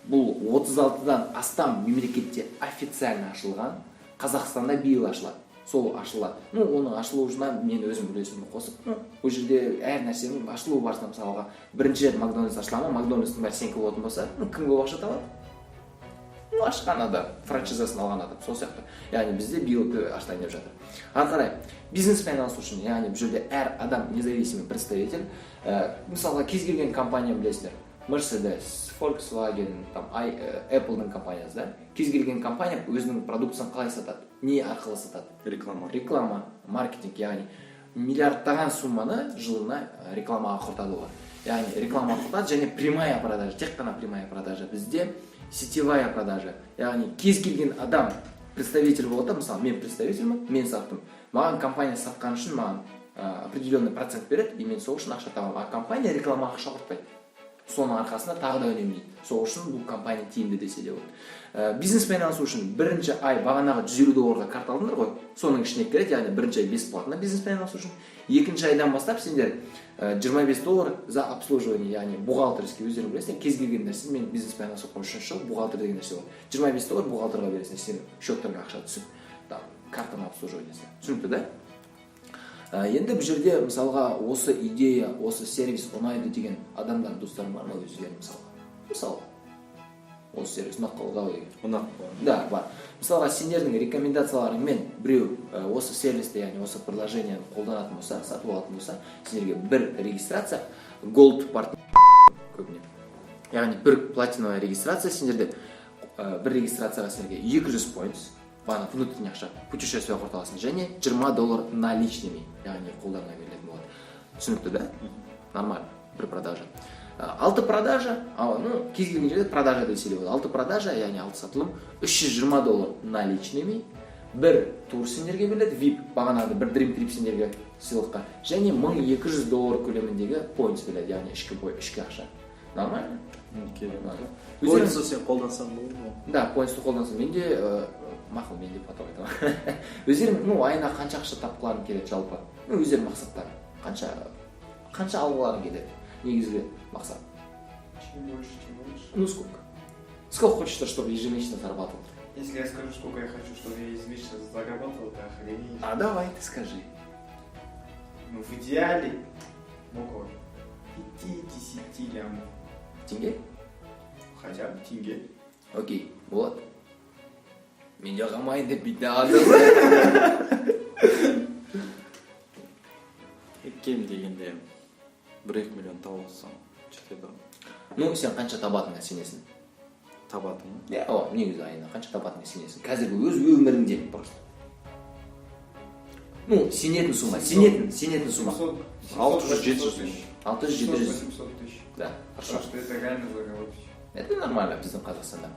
бұл 36-дан астам мемлекетте официально ашылған. Қазақстанда биыл ашылады. Сол ашылады. Оның ашылуына мен өзім үлесімді қосып, бұл жерде әр нәрсенің ашылуы барысында мысалға бірінші рет Макдональдс ашылама, Макдональдстың бәрі сенікі болатын болса, кім көп ақша табады? Ашқан адам, франшизасын алған адам, сол сияқты. Яғни бізде биыл ашылайын деп жатыр. Ары қарай бизнеспен айналысу үшін, яғни бұл жерде әр адам независимый представитель, мысалға кез келген компания білесіздер. Mercedes, Volkswagen, Apple'ның компаниясы, да? Кез келген компания өзінің продукциясын қалай сатады? Не арқылы сатады? Реклама, маркетинг, яғни миллиардтаған сумманы жылына рекламаға құртады олар. Яғни рекламаға құртады және прямая продажа, тек қана прямая продажа. Бізде сетевая продажа, яғни кез келген адам представитель болады, мысалы мен представительмін, мен саттым. Маған компания сатқан үшін маған определенный процент береді, и мен сол үшін ақша табамын. А компания рекламаға ақша құртпайды. Соның арқасында тағы да үнемдейді. Сол үшін бұл компания тиімді десе де болады. Бизнеспен айналысу үшін бірінші ай бағанағы $150 карта алдыңдар ғой, соның ішіне кіреді, яғни бірінші ай бесплатно бизнеспен айналысу үшін. Екінші айдан бастап сендер $25 за обслуживание, яғни бухгалтерский, өздерің білесіңдер, кез келген нәрсе, мен бизнеспен айналысу үшін жыл бухгалтер деген нәрсе бар. $25 бухгалтерға бересің, сен счеттарға ақша түсіп, картаны обслуживаниесі. Түсінікті да? Енді бұл жерде мысалға осы идея, осы сервис ұнайды деген адамдар, достарым бар ма өздерің мысалға? Мысалы, осы сервис ұнақ қалға деген.
Ұнақ?
Да, бар. Мысалға, сендердің рекомендацияларыңмен біреу осы сервисті, яғни осы приложение қолданатын болса, сатып алатын болса, сендерге бір регистрация, Gold партнер көбіне. Яғни бір платиновая регистрация, сендерде бір регистрацияға сендерге 200 points, бағана внутренний ақша, путешествие құрталасын, және $20 наличными, яғни қолдарына берілетін болады. Түсінікті, да? Нормально, бір продажа. 6 продажа, кез келген жерде продажа десе болады. 6 продажа, яғни 6 сатылым, $320 наличными, бір тур сендерге беріледі, VIP, бағанады бір Dream Trip сендерге сыйлыққа, және $1200 көлеміндегі points беріледі, яғни ішкі ақша. Нормально?
Поинтсты сен қолдансаң болды ма?
Да, поинтсты қолдансаң. Менде мақұл, менде потом айтамын. Өздерің айына қанша ақша тапқыларың келеді жалпы? Өздерің мақсаттары. Қанша алғыларың келеді? Негізгі мақсат.
Чем больше.
Ну сколько? Сколько хочешь, чтобы ежемесячно зарабатывал?
Если я скажу, сколько я хочу, чтобы я ежемесячно зарабатывал, то охренеть.
А давай ты скажи.
Ну, в идеале около 5-10 лямов.
Тенге?
Хотя бы тенге.
Окей, вот. Мен жағамайын деп бүйте алдым.
Кем дегенде 1-2 миллион тауып алсаң жетеді.
Ну, сен қанша табатыныңа сенесің?
Табатың.
Иә, о, негізі айына қанша табатыныңа сенесің? Қазіргі өз өміріңде просто. Ну, сенетін сумма, сенетін сумма.
600-700 тысяч.
600-700.
800 тысяч.
Да, хорошо.
Потому что это реально заработать.
Это нормально біздің Қазақстанда.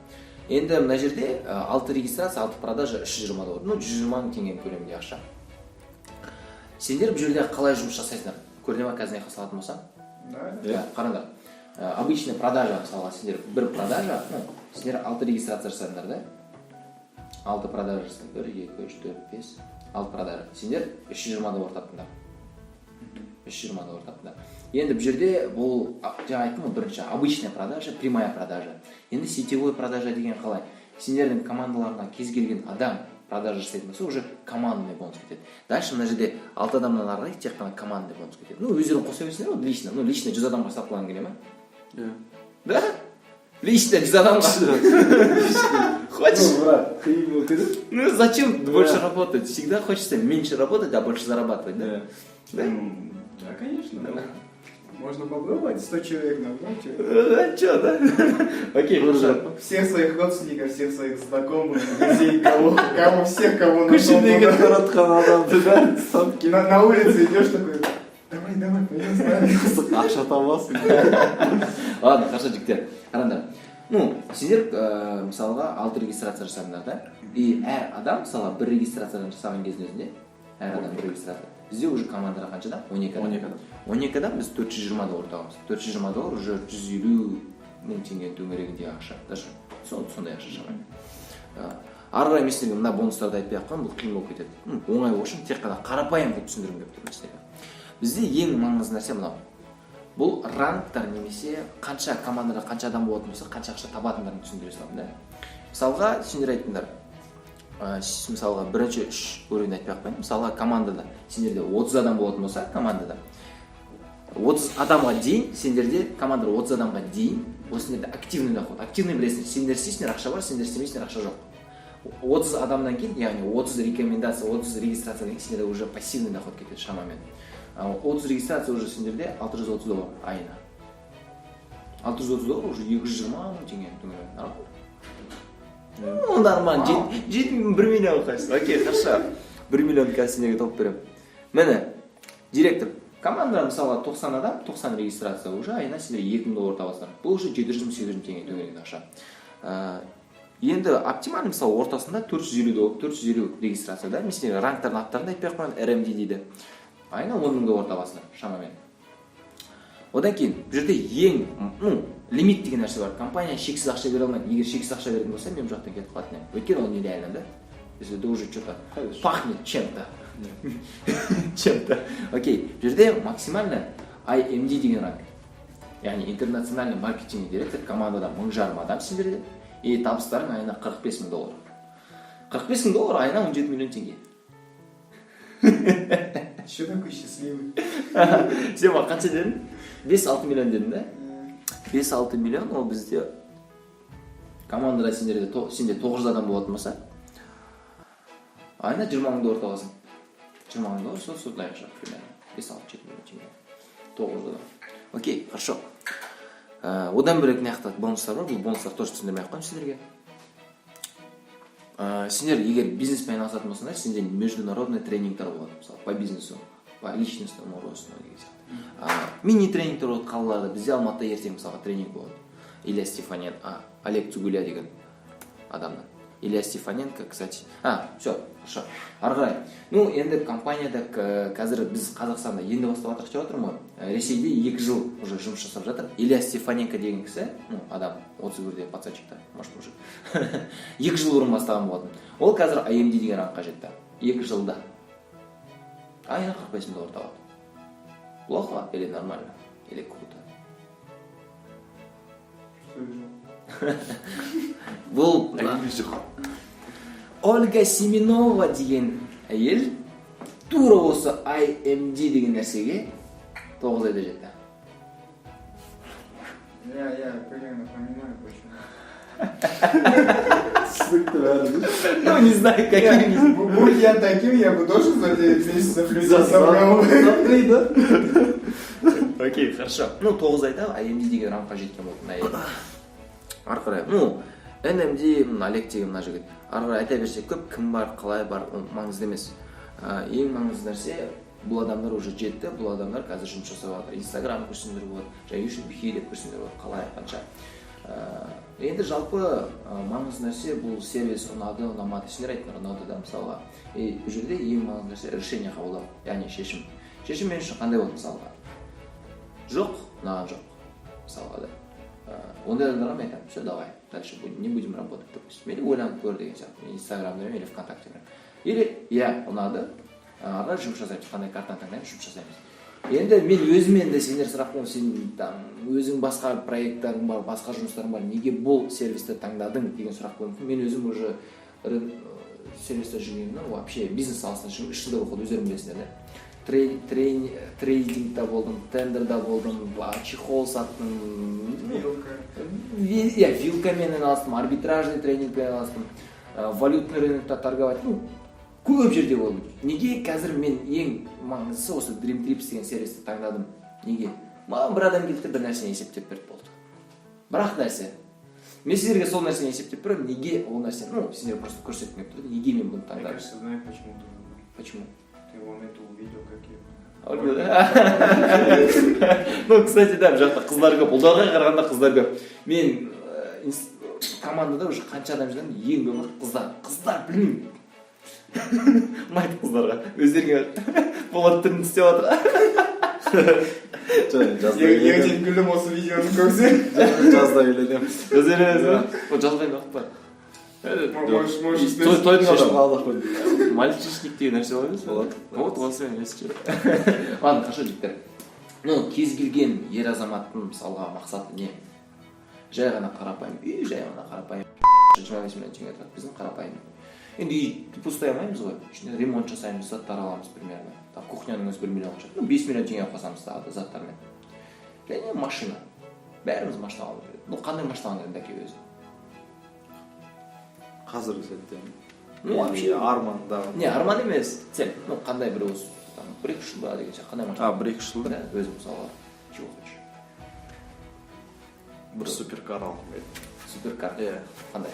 Енді мына жерде 6 регистрация, 6 продажа, 320 доллар. Ну, 120 мың теңге көлемінде ақша. Сендер бұл жерде қалай жұмыс жасайсыңдар? Көрдіңе ма қазір не салатын болсам?
Да?
Қараңдар. Обычный продажа, мысалға сендер бір продажа, сендер 6 регистрация жасадыңдар, да? 6 продажа жасадыңдар, 1, 2, 3, 4, 5, 6 продажа. Сендер 320 доллар таптыңдар. 320 доллар таптыңдар. Енді бұл жерде бұл, жаңа айттым ғой, бірінші обычная продажа, прямая продажа. Енді сетевой продажа деген қалай? Сендердің командаларына кез келген адам продажа жасайтын болса, уже командный бонус кетеді. Дальше мына жерде 6 адамнан ары қарай тек қана командный бонус кетеді. Ну, өздерің қоса берсіңдер ғой, лично. Ну, лично 100 адамға сатып алған келе ма? Да? Лично 100 адамға. Хочешь?
Ну, брат, ты ему ты?
Ну, зачем больше работать? Всегда хочется меньше работать, а больше зарабатывать, да?
Да, конечно. Да. Можно попробовать 100 человек набрать.
А что, да? Окей, хорошо.
Всех своих родственников, всех своих знакомых, друзей, кого всех, кого нашел.
Күшіндегі таратқан адамды да станки.
На улице идешь такой, давай, пойдем с нами.
Ақша табасың.
Ладно, хорошо, жігіттер. Қараңдар. Ну, сендер мысалға 6 регистрация жасадыңдар, да? И әр адам, мысалға, бір регистрациядан жасаған кездің өзінде, әр адам бір регистрация. Бізде уже командада қанша адам? 12 адам. 12 адам біз 420 доллар табамыз. 420 доллар уже 150 мың теңге төңірегінде ақша. Даже сондай ақша шамамен. Ары қарай мен сіздерге мына бонустарды айтпай ақ қоймын, бұл қиын болып кетеді. Оңай болу үшін тек қана қарапайым қылып түсіндіргім келіп тұр сіздерге. Бізде ең маңызды нәрсе мынау. Бұл ранктар немесе қанша командада қанша адам болатын болса, қанша ақша табатындарын түсіндіре саламын, да. Мысалға, сендер айттыңдар. Мысалға, бірінші 3 уровень айтпай ақ қоймын. Мысалға, командада сендерде 30 адам болатын болса, командада 30 адамға дейін, сендерде командада 30 адамға дейін, ол сендерде активный доход. Активный білесіңдер, сендер істейсіңдер, ақша бар, сендер істемейсіңдер, ақша жоқ. 30 адамнан кейін, яғни 30 рекомендация, 30 регистрациядан кейін сендерде уже пассивный доход кетеді шамамен. 30 регистрация уже сендерде 630 доллар айына. 630 доллар уже 220 мың теңге төңірегінде. Нормально? Ну, нормально. 1 миллион қайсың. Окей, хорошо. 1 миллион қазір сендерге тауып беремін. Міне, директор. Команда мысалы 90 адам, 90 регистрация уже айына сендер 2000 доллар табасыңдар. Бұл уже 700-800 теңге төңірегінде ақша. Енді оптимальный мысалы ортасында 450 доллар, 450 регистрация, да? Мен сендерге ранктардың аттарын айтпай ақ қояйын, RMD дейді. Айына 10 мың доллар табасыңдар шамамен. Одан кейін бұл жерде ең, лимит деген нәрсе бар. Компания шексіз ақша бере алмайды. Егер шексіз ақша беретін болса, мен жақтан кетіп қалатын едім. Өйткені ол нереально, да? Если это уже что-то пахнет чем-то. Чем-то. Окей, бұл жерде максимально IMD деген ранг. Яғни интернациональный маркетинг директор, командада 1000 адам сендерде. И табыстарың айына 45 мың доллар. 45 мың доллар айына 17 миллион теңге.
Еще такой счастливый.
Сен қанша дедің? 5-6 миллион дедің, да? 5-6 миллион, ол бізде командада сенде 9 адам болатын болса, айына 20 мың доллар табасың. 20 мың доллар, сондай ақша, примерно. 5-6-7 миллион теңге. 9 адам. Окей, хорошо. Одан бөлек маяқтағы бонустар бар, бұл бонустар тоже түсіндірмей ақ қоймын сендерге. Сендер егер бизнеспен айналысатын болсаңдар, сендер международный тренингтер болады, мысалы, по бизнесу, по личностному росту деген сияқты. Мини-тренингтер болады қалаларда, бізде Алматыда ертең мысалға тренинг болады. Илья Стефаненко, Олег Цугуля деген адамнан. Илья Стефаненко, кстати. Все, хорошо. Ары қарай. Ну, енді компанияда қазір біз Қазақстанда енді бастап жатырық деп отырмын ғой. Ресейде 2 жыл уже жұмыс жасап жатыр. Илья Стефаненко деген кісі, адам 31-де пацанчикта, может уже. 2 жыл бұрын бастаған болатын. Ол қазір IMD деген рангқа жетті. 2 жылда. Айына 45 мың доллар табады. Плохо или нормально? Или круто?
Что это?
Бул Ольга Семенова деген әйел тура осы IMD деген нәрсеге 9 айда жетті.
Я примерно понимаю, почему.
Ну, не знаю, каким.
Будь я таким, я бы тоже за 9 месяцев людей собрал.
Окей, хорошо. Ну, 9 айда IMD деген рамқа жеткен болатын әйел. Ары қарай, ну, NMD, Олег деген мына жігіт. Ары қарай айта берсек көп, кім бар, қалай бар, ол маңызды емес. Ең маңызды нәрсе, бұл адамдар уже жетті, бұл адамдар қазір жұмыс жасап жатыр. Инстаграм көрсеңдер болады, және YouTube хейлеп көрсеңдер болады, қалай, қанша. Енді жалпы маңызды нәрсе бұл сервис ұнады, ұнамады. Сендер айттыңдар ұнады да мысалға. Бұл жерде ең маңызды нәрсе решение қабылдау, яғни шешім. Шешім мен үшін қандай болды мысалға? Жоқ, ұнаған жоқ. Мысалға да. Ондай адамдарға мен айтамын, все, давай, дальше не будем работать, допустим. Или ойланып көр деген сияқты. Инстаграм беремін, или ВКонтакте беремін. Или, я, ұнады, ара жұмыс жасаймыз, қандай картаны таңдаймыз, жұмыс жасаймыз. Енді мен өзімен де сендер сұрақ қойып, сен өзің басқа проекттарың бар, басқа жұмыстарың бар, неге бұл сервисті таңдадың деген сұрақ қойып, мен өзім уже сервисте жүргенімнен, вообще бизнес саласында жүргенім 3 жылда оқыды, өздерің білесіңдер, да? Трейдингта болдым, тендерда болдым, чехол саттым, вилкамен айналыстым, арбитражный тренингпен айналыстым, валютный рынокта торговать, көп жерде болдым. Неге қазір мен ең маңыздысы осы Dream Trips деген сервисті таңдадым? Неге? Маған бір адам келді, бір нәрсені есептеп берді болды. Бірақ нәрсе. Мен сіздерге сол нәрсені есептеп беремін, неге ол нәрсені, сендер просто көрсеткім келіп тұрды, неге мен бұны таңдадым?
Я, кажется, знаю, почему ты выбрал.
Почему?
Ты вон это увидел, как я.
Ну, кстати, да, бұл жақта қыздар көп, ұлдарға қарағанда қыздар көп. Мен командада уже қанша адам жүрген, ең көп қыздар білмеймін. Майт қыздарға, өздеріңе болат түрін істеп жатыр.
Ертең күлім осы видеоны көрсең.
Жазда үйленем.
Жазбайын уақыт бар.
Можешь
Тойдың адам. Мальчишник деген нәрсе болады емес?
Болады.
Вот, осымен емес. Ладно, хорошо, жігіттер. Кез келген ер азаматтың мысалға мақсаты не? Жай ғана қарапайым, жай ғана қарапайым. 25 миллион теңге тұрады, біздің қарапайым. Енді үй пустай алмаймыз ғой, ішінде ремонт жасаймыз, заттар аламыз примерно. Кухняның өзі 1 миллион қашады, 5 миллион теңге қосамыз тағы заттармен. Және машина. Бәріміз машина алып жүреді. Қандай машина алып жүреді дәке өзі?
Қазіргі сәтте.
Вообще
армандағы.
Не, арман емес. Цель. Қандай бір осы 1-2 жылда деген сияқты қандай машина?
1-2 жылда?
Өзім мысалға. Чего хочешь?
Бір суперкар алғым келді.
Суперкар? Қандай?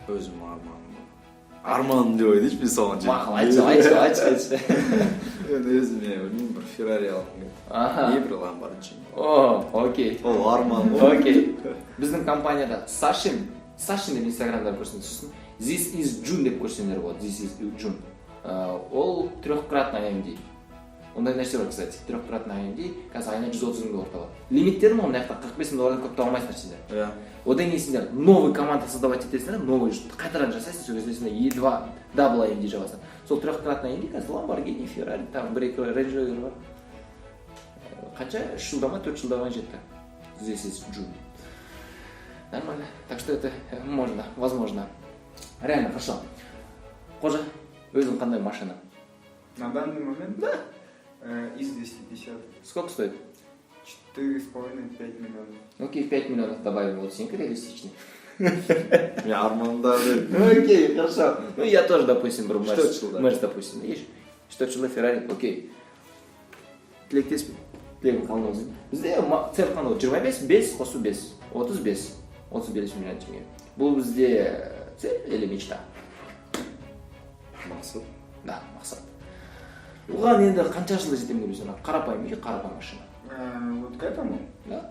Өзім арманым деп ойдайшы, мен соған жетіп.
Мақыл, айтшы.
Өзіме бір Феррари алғым келді. Не бір Lamborghini.
О, окей.
Ол арман.
Окей. Біздің компанияда Сашин деп инстаграмда көрсеңдер, This is June деп көрсеңдер болады. This is June. Ол 3-кратный IMD. Ондай нәрсе бар, кстати. 3-кратный IMD, қазір айына 130 мың доллар табады. Лимиттері мына жақта 45 мың доллардан көп таба алмайсыңдар сендер. Одан кейін сендер новый команда создавать етесіңдер, новый қайтадан жасайсың, сол кезде сендер E2 дабл IMD жабасың. Сол 3-кратный IMD қазір Lamborghini, Ferrari, там 1-2 Range Rover бар. Қанша 3 жылда ма, 4 жылда ма жетті. Здесь есть June. Нормально. Так что это можно, возможно. Реально, хорошо. Қожа, өзің қандай машина?
На данный момент?
Да.
ИС-250.
Сколько стоит?
4,5-5 миллионов.
Окей, 5 миллионов добавим, вот синька реалистичный.
Мен армандады.
Окей, хорошо. Ну я тоже, допустим, беру
Мерс,
допустим, видишь? 4 жылда Феррари, окей. Тілектеспін. Тілегім қалың болсын. Бізде цель қандай? 25, 5, қосу 5. 35 миллион теңге. Бұл бізде цель или мечта?
Мақсат.
Да, мақсат. Оған енді қанша жылда жетемін деп жүрсің? Қарапайым машина.
Вот к этому?
Да.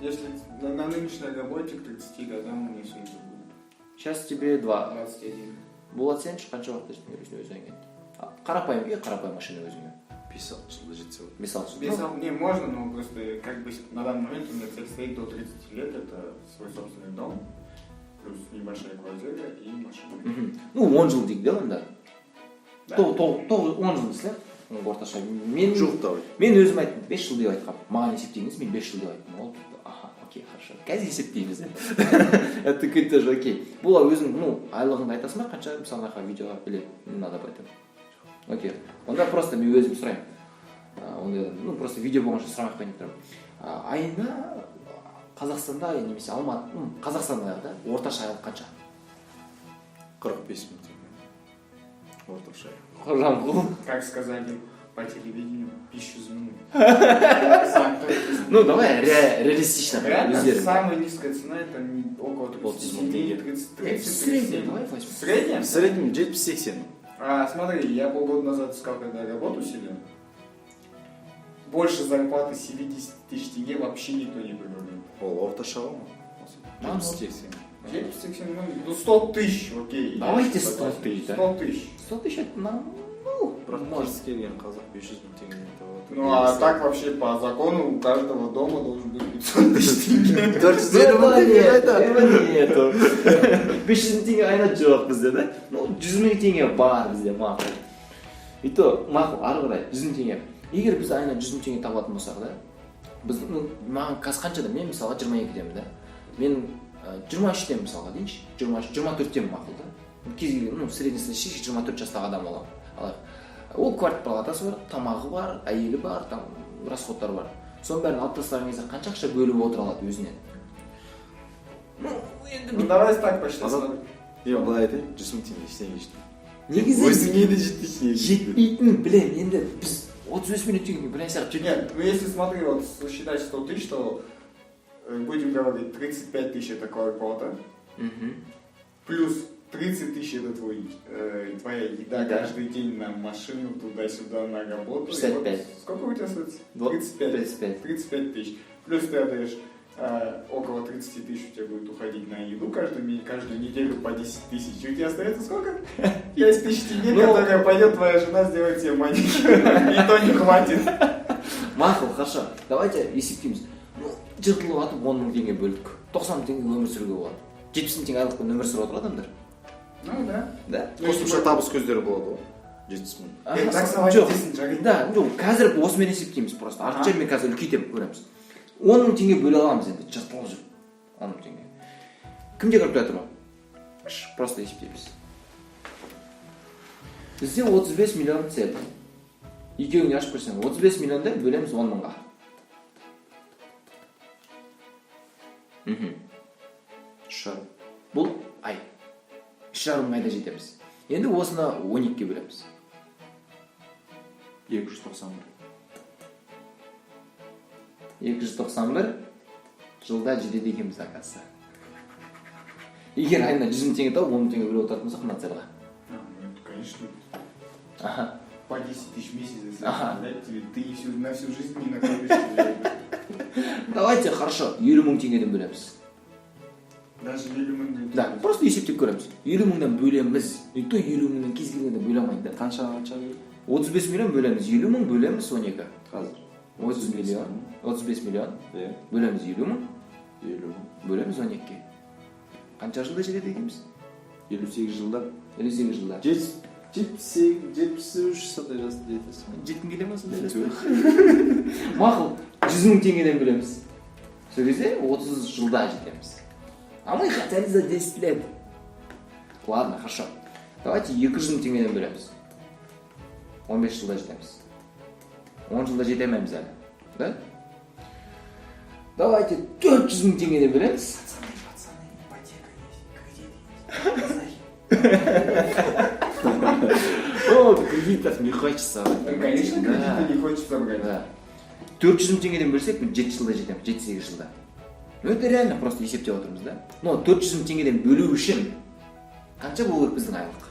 Если на нынешней работе к 30 годам не суть будет.
Сейчас тебе
21.
Болат сен қанша уақытта жетемін деп жүрсің өзіңе? Қарапайым машина өзіңе.
5 жылда жетсе болады.
5 жыл.
Не, можно, но просто как бы на данный момент у меня цель стоит до 30 лет, это свой собственный дом, плюс небольшая квартира и машина.
Ну, 10 жыл дейік, да, онда? 10 жыл дейсің, орташа мен
Жуықтау.
мен өзім айттым 5 жыл деп айтқам. Маған есептеңіз, мен 5 жыл деп айттым. Ол аха, окей, хорошо. Қазір есептейміз. Это тоже окей. Бұл өзің, айлығыңды айтасың ба, қанша мысалы видеоға біле, надо об этом. Окей. Онда просто мен өзім сұраймын. Онда просто видео болғанша сұрамай қойып тұрмын. Айына Қазақстанда немесе Алматы, Қазақстанда да орташа айлық қанша?
45 мың теңге. Орташа.
Қожамқұл.
Как сказали по телевидению, 500 минут.
Ну, давай реалистично.
Реально,
өздерің.
самая низкая цена это около 37, 30,
В среднем, давай
В
возьмем.
среднем?
В среднем 70-80.
Смотри, я полгода назад искал, когда работу себе. Больше зарплаты 70 тысяч тенге вообще никто не предложил.
Ол орташа ма? 70-80.
70, ну 100 тысяч, окей.
Давайте 100 тысяч, да?
100 тысяч.
100 тысяч это нам,
Может келген қазақ 500 мың теңге табады.
Ну а так вообще по закону у каждого дома должен быть 500 тысяч тенге.
450 мың теңге айтады.
нету. 500 мың теңге айна жоқ бізде, да? 100 мың теңге бар бізде, мақұл. И то, мақұл, ары қарай 100 мың теңге. Егер біз айна 100 мың теңге табатын болсақ, да? Біз, маған қазір қаншада? Мен мысалға 22-демін, да? Мен 23-тем мысалға дейінші, 24-тем мақұл, да? Кез келген, среднестатистический 24 жастағы адам алайық. Ол квартира палатасы бар, тамағы бар, әйелі бар, там расходтар бар. Соның бәрін алып тастаған кезде қанша ақша бөліп отыра алады өзінен?
Ну давай так посчитаем.
Мен былай айтайын, 100 мың теңге ештеңе ештеңе.
Негізі
Өзіңе де жетпейді.
жетпейтін, білем, енді біз 35 минут теңге білен сияқты жетпейді.
Нет, ну если смотри, вот считать 100 тысяч, то будем говорить 35 тысяч это квартплата, плюс 30 тысяч это твоя еда
Да.
каждый день на машину, туда-сюда, на работу.
65.
И вот сколько у тебя остается?
35.
35 тысяч. Плюс ты отдаешь около 30 тысяч у тебя будет уходить на еду каждую неделю по 10 тысяч. И у тебя остается сколько? 5 тысяч тенге,
Ну,
которая пойдет твоя жена сделать тебе маникюр. И то не хватит.
Мақұл, хорошо. Давайте есептейміз. Жыртылып атып 10 мың теңге бөлдік. 90 мың теңге өмір сүруге болады. 70 мың теңге айлықпен өмір сүріп отыр адамдар.
Ну да.
Да?
Қосымша табыс көздері болады ғой. 70 мың.
Таксовать
Жоқ.
дейсің, жарайды.
Да, жоқ, қазір осымен есептейміз просто. Артынша мен қазір үлкейтемін, көреміз. 10 мың теңге бөле аламыз енді, жыртылып жүріп. 10 мың теңге. Кімде калькулятор бар? Просто есептейміз. Бізде 35 миллион цель. Екеуіңе ашып көрсең, 35 миллионды бөлеміз 10 мыңға.
Шар.
Бұл ай. 3,5 мың айда жетеміз. Енді осыны 12-ке бөлеміз.
291.
291 жылда жетеді екенбіз акасы. Егер айына 100 мың теңге тауып 10 мың теңге бөліп отыратын болсақ мына цельға.
Ну, это, конечно,
Ага.
по 10 тысяч в месяц, если
Ага.
дать тебе, ты на всю жизнь не накопишь себе.
Давайте, хорошо, 50 мың теңгеден бөлеміз.
Даже елу
Да, просто есептеп көреміз. 50 мыңдан бөлеміз. И то 50 мыңнан кез келгенде бөле алмайды да.
Қанша
35 миллион бөлеміз, 50 мың бөлеміз 12.
қазір?
30 миллион, 35 миллион
Иә.
бөлеміз 50 мың,
50 мың.
бөлеміз 12-ке. Қанша жылда жетеді екенбіз?
58 жылда.
58 жылда.
73 сандай жаста жетесің.
Жеткің келе ма сондай жаста? Мақұл, 100 мың теңгеден бөлеміз. Сол кезде 30 жылда жетеміз. А мы хотели за 10 лет. Ладно, хорошо. Давайте 200 мың теңгеден бөлеміз. 15 жылда жетеміз. 10 жылда жетемеміз әлі. Да? Давайте 400 мың теңгеден бөлеміз.
Пацаны, ипотека есть, кредит есть.
О, кредитов не хочется.
Ну, конечно,
Да.
кредиты не хочется брать.
Да. 400 мың теңгеден бөлсек, біз 7 жылда жетеміз, 7-8 жылда. Ну, это реально просто есептеп отырмыз, да? Но 400 мың теңгеден бөлу үшін қанша болу керек біздің айлық?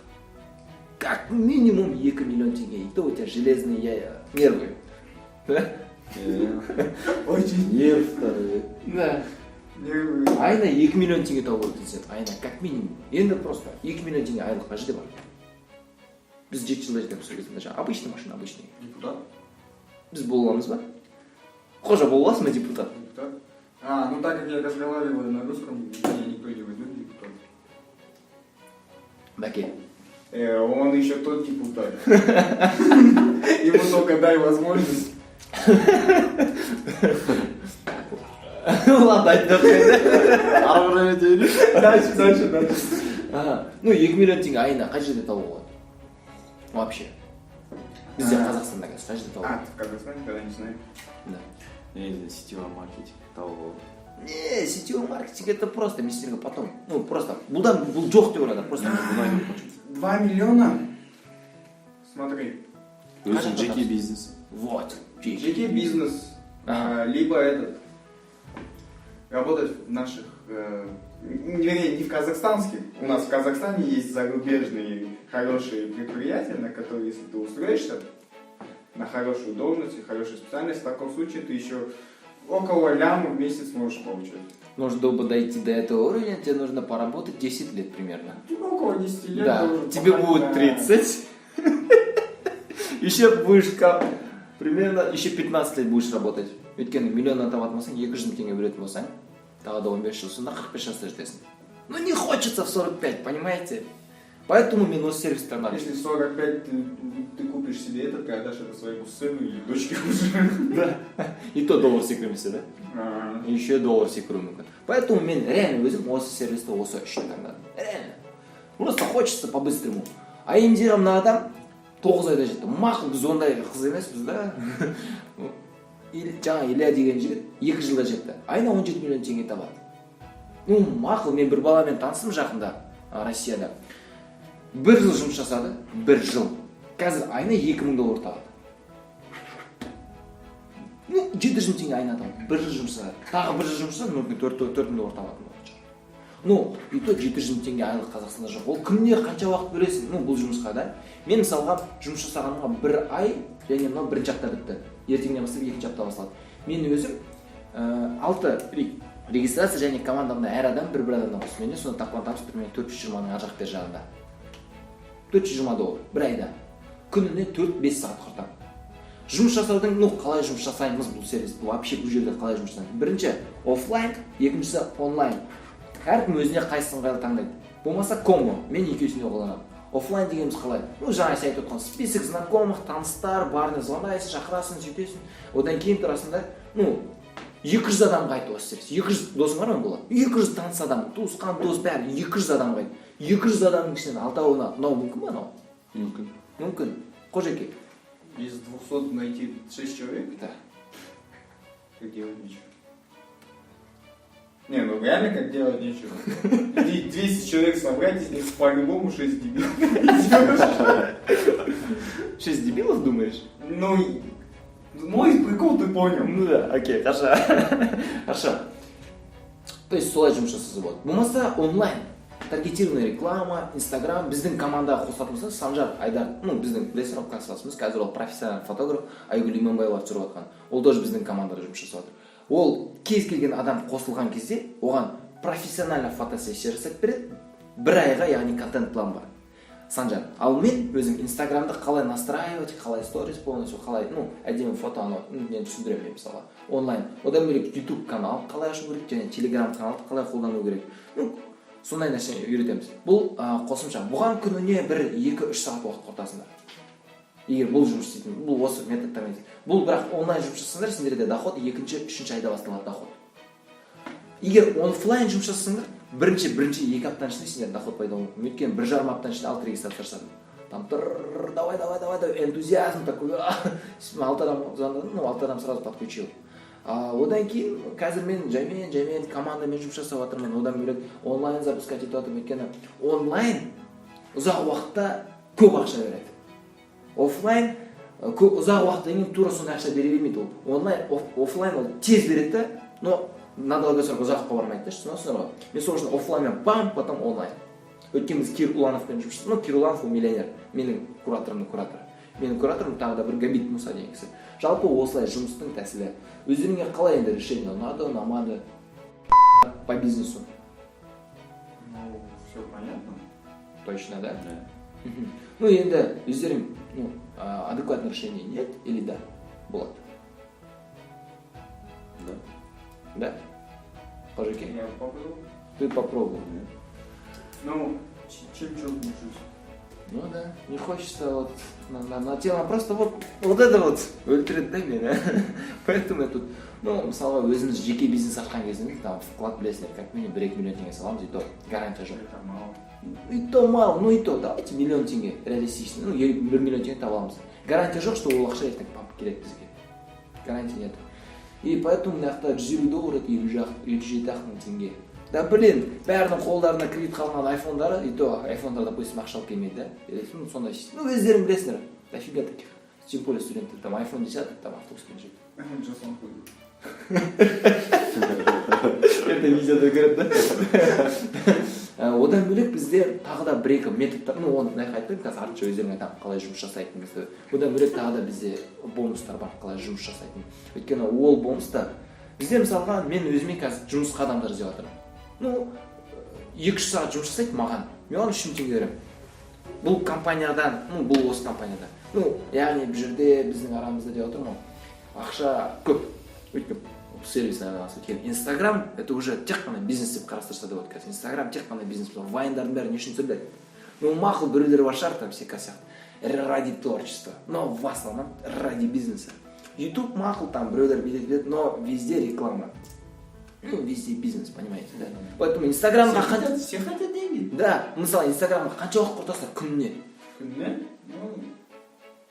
Как минимум 2 миллион теңге. И то у тебя железные нервы. Да?
Очень
Нервтары.
Да.
нервы.
Айына 2 миллион теңге тауып өтілсек, айына как минимум. Енді просто 2 миллион теңге айлыққа жете бар. Біз 7 жылда жетеміз сол кезде. Жаңа обычный машина, обычный.
Депутат?
Біз бола аламыз ба? Қожа бола аласың ба депутат?
Депутат? Ну так как я разговариваю на русском, меня никто не возьмет депутат.
Бәке,
Он еще тот депутат. Ему только дай возможность.
Ладно, айтып
ары қарай айта берейік.
Дальше.
Ну, 2 миллион теңге айына қай жерде табуға болады? Вообще. Бізде Қазақстанда қазір қай жерде табуға
А, ты в Казахстане, когда не знаю.
болады?
негізі сетевой маркетинг табуға болады.
Не, сетевой маркетинг это просто, мен сіздерге потом. Ну, просто, бұл жоқ деп ойлады, просто.
2 миллиона? Смотри.
Өзің жеке бизнес.
Вот.
Жеке бизнес.
Ага.
Либо работать в наших, вернее, не в казахстанских. У нас в Казахстане есть зарубежные хорошие предприятия, на которые, если ты устроишься на хорошую должность и хорошую специальность, в таком случае ты еще около ляма в месяц можешь получать.
Нужно, чтобы дойти до этого уровня, тебе нужно поработать 10 лет примерно.
Типа около 10 лет.
Да,
должен
тебе
походить
будет
на-
30. Еще будешь примерно еще 15 лет будешь работать. Өйткені миллионнан табатын болсаң, 200 мың теңге беретін болсаң, тағы да 15 жыл сонда 45 жаста жетесің. Ну не хочется в 45, понимаете? Поэтому мен осы сервисті таңдадым.
Если 45 ты купишь себе это, ты отдашь это своему сыну или дочке уже.
Да. И то доллар секірмесе, да?
А,
Еще доллар секіру мүмкін. Поэтому мен реально өзім осы сервисті осы үшін таңдадым. Реально. Просто хочется по-быстрому. А Индира мына адам 9 айда жетті. Мақұл, біз ондай қыз емеспіз, да? Жаңа Илья деген жігіт 2 жылда жетті. Айына 17 миллион теңге табады. Ну, мақұл, мен бір баламен танысым жақында, Россияда. 1 жыл жұмыс жасады, 1 жыл. Қазір айына 2000 доллар табады. Ну, 700 теңге айына табады. 1 жыл жұмыс жасады. Тағы 1 жыл жұмыс жасады, мүмкін 4000 доллар табады. Ну, и то 700 теңге айлық Қазақстанда жоқ. Ол күніне қанша уақыт бөлесің? Ну, бұл жұмысқа да. Мен мысалға жұмыс жасағанымға 1 ай, және мынау 1-ші апта бітті. Ертеңнен бастап 2-ші апта басталады. Мен өзім 6 регистрация және командамда әр адам бір адамнан қосып. Менде сонда тапқан табыс примерно 420-ның ар жақ бер жағында. 420 доллар бір айда. Күніне 4-5 сағат құртамын. Жұмыс жасаудың, ну, қалай жұмыс жасаймыз бұл сервис? Вообще бұл жерде қалай жұмыс жасаймыз? Бірінші офлайн, екіншісі онлайн. Әркім өзіне қайсысын ыңғайлы таңдайды. Болмаса комбо, мен екеуісін де қолданамын. Офлайн дегеніміз қалай? Ну, жаңа сен айтып отқан список знакомых, таныстар, барына звондайсың, шақырасың, сөйтесің. Одан кейін тұрасыңдар, ну, 200 адамға айтты осы сервис. 200 досың бар ма болады? 200 таныс адам, туысқан, дос бәрі 200 адамға айтты. 200 адамның ішінен алтауына, мынау мүмкін ба мынау?
Мүмкін.
Мүмкін. Қожеке.
Из 200 найти 6 человек,
Да.
как делать нечего. Не, ну реально как делать нечего. 200 человек собрать, из них по-любому 6 дебилов.
6 дебилов, думаешь?
Ну, мой прикол ты понял.
Ну да, окей, хорошо. Хорошо. То есть солай жұмыс жасаса болады. Болмаса онлайн. Таргетированная реклама, Инстаграм, біздің командаға қосатын болса, Санжар Айдар, ну, біздің білесің классымыз, қазір ол профессионал фотограф, Айгүл Иманбаева түсіріп жатқан. Ол тоже біздің командада жұмыс жасап жатыр. Ол кез келген адам қосылған кезде, оған профессионально фотосессия жасап береді. 1 айға, яғни контент план бар. Санжар, ал мен өзім Инстаграмды қалай настраивать, қалай сторис полностью, қалай, ну, әдемі фото, мен түсіндіремін мен мысалға. Онлайн. Одан бөлек YouTube канал қалай ашу керек, және Telegram каналды қалай қолдану керек. Ну, сондай нәрсені үйретеміз. Бұл қосымша. Бұған күніне 1-2-3 сағат уақыт құртасыңдар. Егер бұл жұмыс істейтін, бұл осы методтармен. Бұл бірақ онлайн жұмыс жасасаңдар, сендерде доход 2-3 айда басталады доход. Егер офлайн жұмыс жасасаңдар, бірінші 2 аптаның ішінде сендер доход пайда болуы мүмкін. Өйткені 1,5 аптаның ішінде 6 регистрация жасадым. Там давай, энтузиазм такой. 6 адам звондадым, ну 6 адам сразу подключил. Одан кейін қазір мен жаймен командамен жұмыс жасап жатырмын. Одан бөлек онлайн запускать етіп жатырмын. Өйткені онлайн ұзақ уақытта көп ақша береді. Офлайн ұзақ уақыттан кейін тура сондай ақша бере бермейді ол. Онлайн, офлайн ол тез береді, но на долгосрок ұзаққа бармайды. Түсінесіңдер ғой? Мен сол үшін офлайнмен бам, потом онлайн. Өйткені біз Кир Улановпен жұмыс жасадық. Ну, Кир Уланов ол миллионер. Менің кураторымның кураторы. Менің кураторым тағы да бір Габит Муса деген кісі. Жалпы осылай жұмыстың тәсілі. Өздеріңе қалай енді решение ұнады, ұнамады по бизнесу?
Ну, все понятно.
Точно, да?
Да.
Ну, енді өздерің, ну, адекватное решение нет или да? Болады.
Да.
Да? Қожеке?
Я попробую.
Ты попробуй.
Ну, чем черт не чувствую.
Ну да, не хочется вот на тема просто вот это вот өлтіреді да мені. Поэтому я тут, ну, мысалға өзіміз жеке бизнес ашқан кезінде, там, вклад білесіңдер, как минимум 1-2 миллион теңге саламыз, и то гарантия жоқ.
Это мало.
И то мало, ну и то, давайте миллион теңге реалистично, ну, 1 миллион теңге таба аламыз. Гарантия жоқ, что ол ақша ертең памп керек бізге. Гарантия нет. И поэтому мына жақта $150 еді, 7-ақ мың теңге. Да блин, бәрінің қолдарына кредит қалған айфондары, и то айфондар, допустим, ақша алып келмейді, да? Ну, сондай, ну, өздерің білесіңдер, дофига таких. Тем более студенттер, там айфон 10, там автобуспен жүреді.
Джасон ходит.
Это видеода көреді да? Одан бөлек бізде тағы да бір-екі методтар, ну, оны айтпаймын, қазір артынша өздерің айтамын, қалай жұмыс жасайтынымызды. Одан бөлек тағы да бізде бонустар бар, қалай жұмыс жасайтын. Өйткені ол бонуста бізде мысалға мен өзіме қазір жұмысқа адамдар іздеп жатырмын. Ну, 2-3 сағат жұмыс жасайды маған, мен оған 3 мың теңге беремін. Бұл компаниядан, ну, бұл осы компанияда. Ну, яғни бұл жерде біздің арамызда деп отырмын, ақша көп. Өйткені сервисіне айналысып өткен. Инстаграм это уже тек қана бизнес деп қарастырса деп отыр. Инстаграм тек қана бизнес. Вайндардың бәрі не үшін түсіріледі? Ну, мақұл біреулер бар шығар, там все сияқты. Ради творчества, но в основном ради бизнеса. YouTube мақұл, там біреулер билет, но везде реклама. Ну, везде бизнес, понимаете, да? Поэтому Инстаграмға
Все хотят деньги.
Да, мысалы Инстаграмға қанша уақыт құртасыздар күніне?
Күнне? Ну,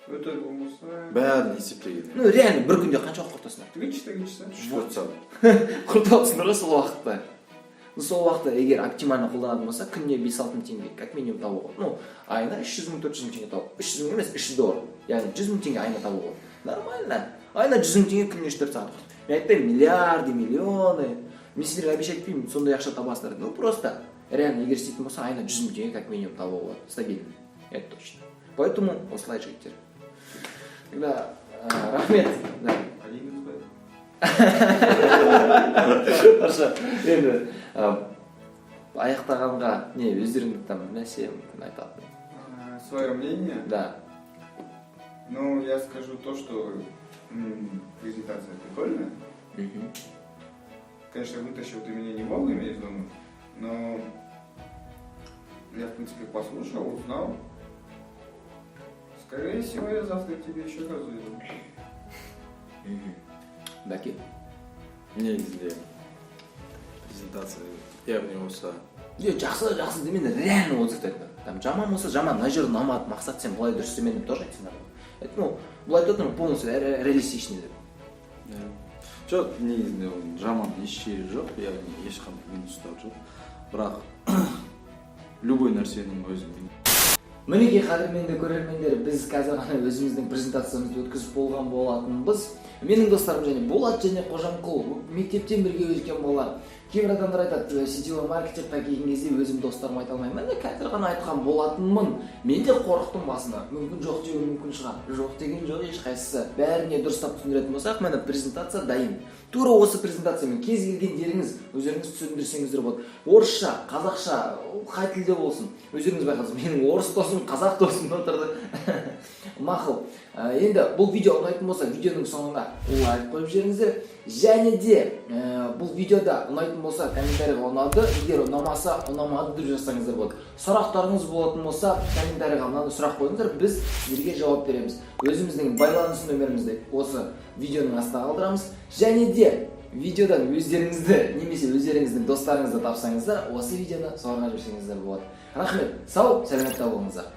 это болмаса...
бәрін есептеген.
Ну, реально, бір күнде қанша уақыт құртасыңдар?
3-4 часа.
4 сағат.
Құртасыңдар ғой сол уақытта. Сол уақытта егер оптимально қолданатын болса, күніне 5-6 мың теңге, как минимум табуға. Ну, айына 300 мың, 400 мың теңге табу. 300 мың емес, $300. Яғни 100 мың теңге айына табуға. Нормально. Айына 100 мың теңге күніне 4 сағат құрт. Мен айтпаймын, миллиарды, миллионы. Мен сіздерге обещать етпеймін, сондай ақша табасыздар. Ну, просто реально егер істейтін болса, айына 100 мың теңге как минимум табуға болады. Стабильно. Это точно. Поэтому осылай жігіттер. Тогда рахмет. Да.
Один из
Хорошо. Енді аяқтағанға не өздеріңді там нәрсе мүмкін айтатын.
Свое мнение?
Да.
Ну, я скажу то, что презентация прикольная. Конечно, вытащил ты меня не вовремя из дома, но я, в принципе, послушал, узнал. Скорее всего, я завтра к тебе еще раз зайду.
Бәке.
Негізінде презентация яғни осы
Жақсы демен реально отзыв айтты. Там жаман болса жаман, мына жер ұнамады, мақсат сен былай дұрыс істемедің деп тоже айтсыңдар. Ну, былай айтып отырмын полностью реалистичный деп.
жоқ, негізінде оның жаман еш жері жоқ, яғни ешқандай минустар жоқ. Бірақ любой нәрсенің өзінің.
Мінекей қадірменді көрермендер, біз қазір ғана өзіміздің презентациямызды өткізіп болған болатынбыз. Менің достарым және Болат және Қожамқұл мектептен бірге өскен балалар. Кейбір адамдар айтады, сетевой маркетингқа келген кезде өзім достарыма айта алмаймын. Мен қазір ғана айтқан болатынмын. Мен де қорықтым басына. Мүмкін жоқ деуі мүмкін шығар. Жоқ деген жоқ ешқайсысы. Бәріне дұрыстап түсіндіретін болсақ, міне презентация дайын. Тура осы презентациямен кез келгендеріңіз өздеріңіз түсіндірсеңіздер болады. Орысша, қазақша, қай тілде болсын. Өздеріңіз байқадыңыз, менің орыс досым, қазақ досым отырды. Мақұл. Енді бұл видео ұнайтын болса, видеоның соңына лайк қойып жіберіңіздер. Және де бұл видеода ұнайтын болса, комментарийға ұнады, егер ұнамаса, ұнамады деп жазсаңыздар болады. Сұрақтарыңыз болатын болса, комментарийға мынаны сұрақ қойыңыздар, біз сіздерге жауап береміз. Өзіміздің байланыс нөмірімізді осы видеоның астына қалдырамыз. Және де видеодан өздеріңізді немесе өздеріңіздің достарыңызды тапсаңыздар, осы видеоны соларға жіберсеңіздер болады. Рахмет, сау, сәлеметте болыңыздар.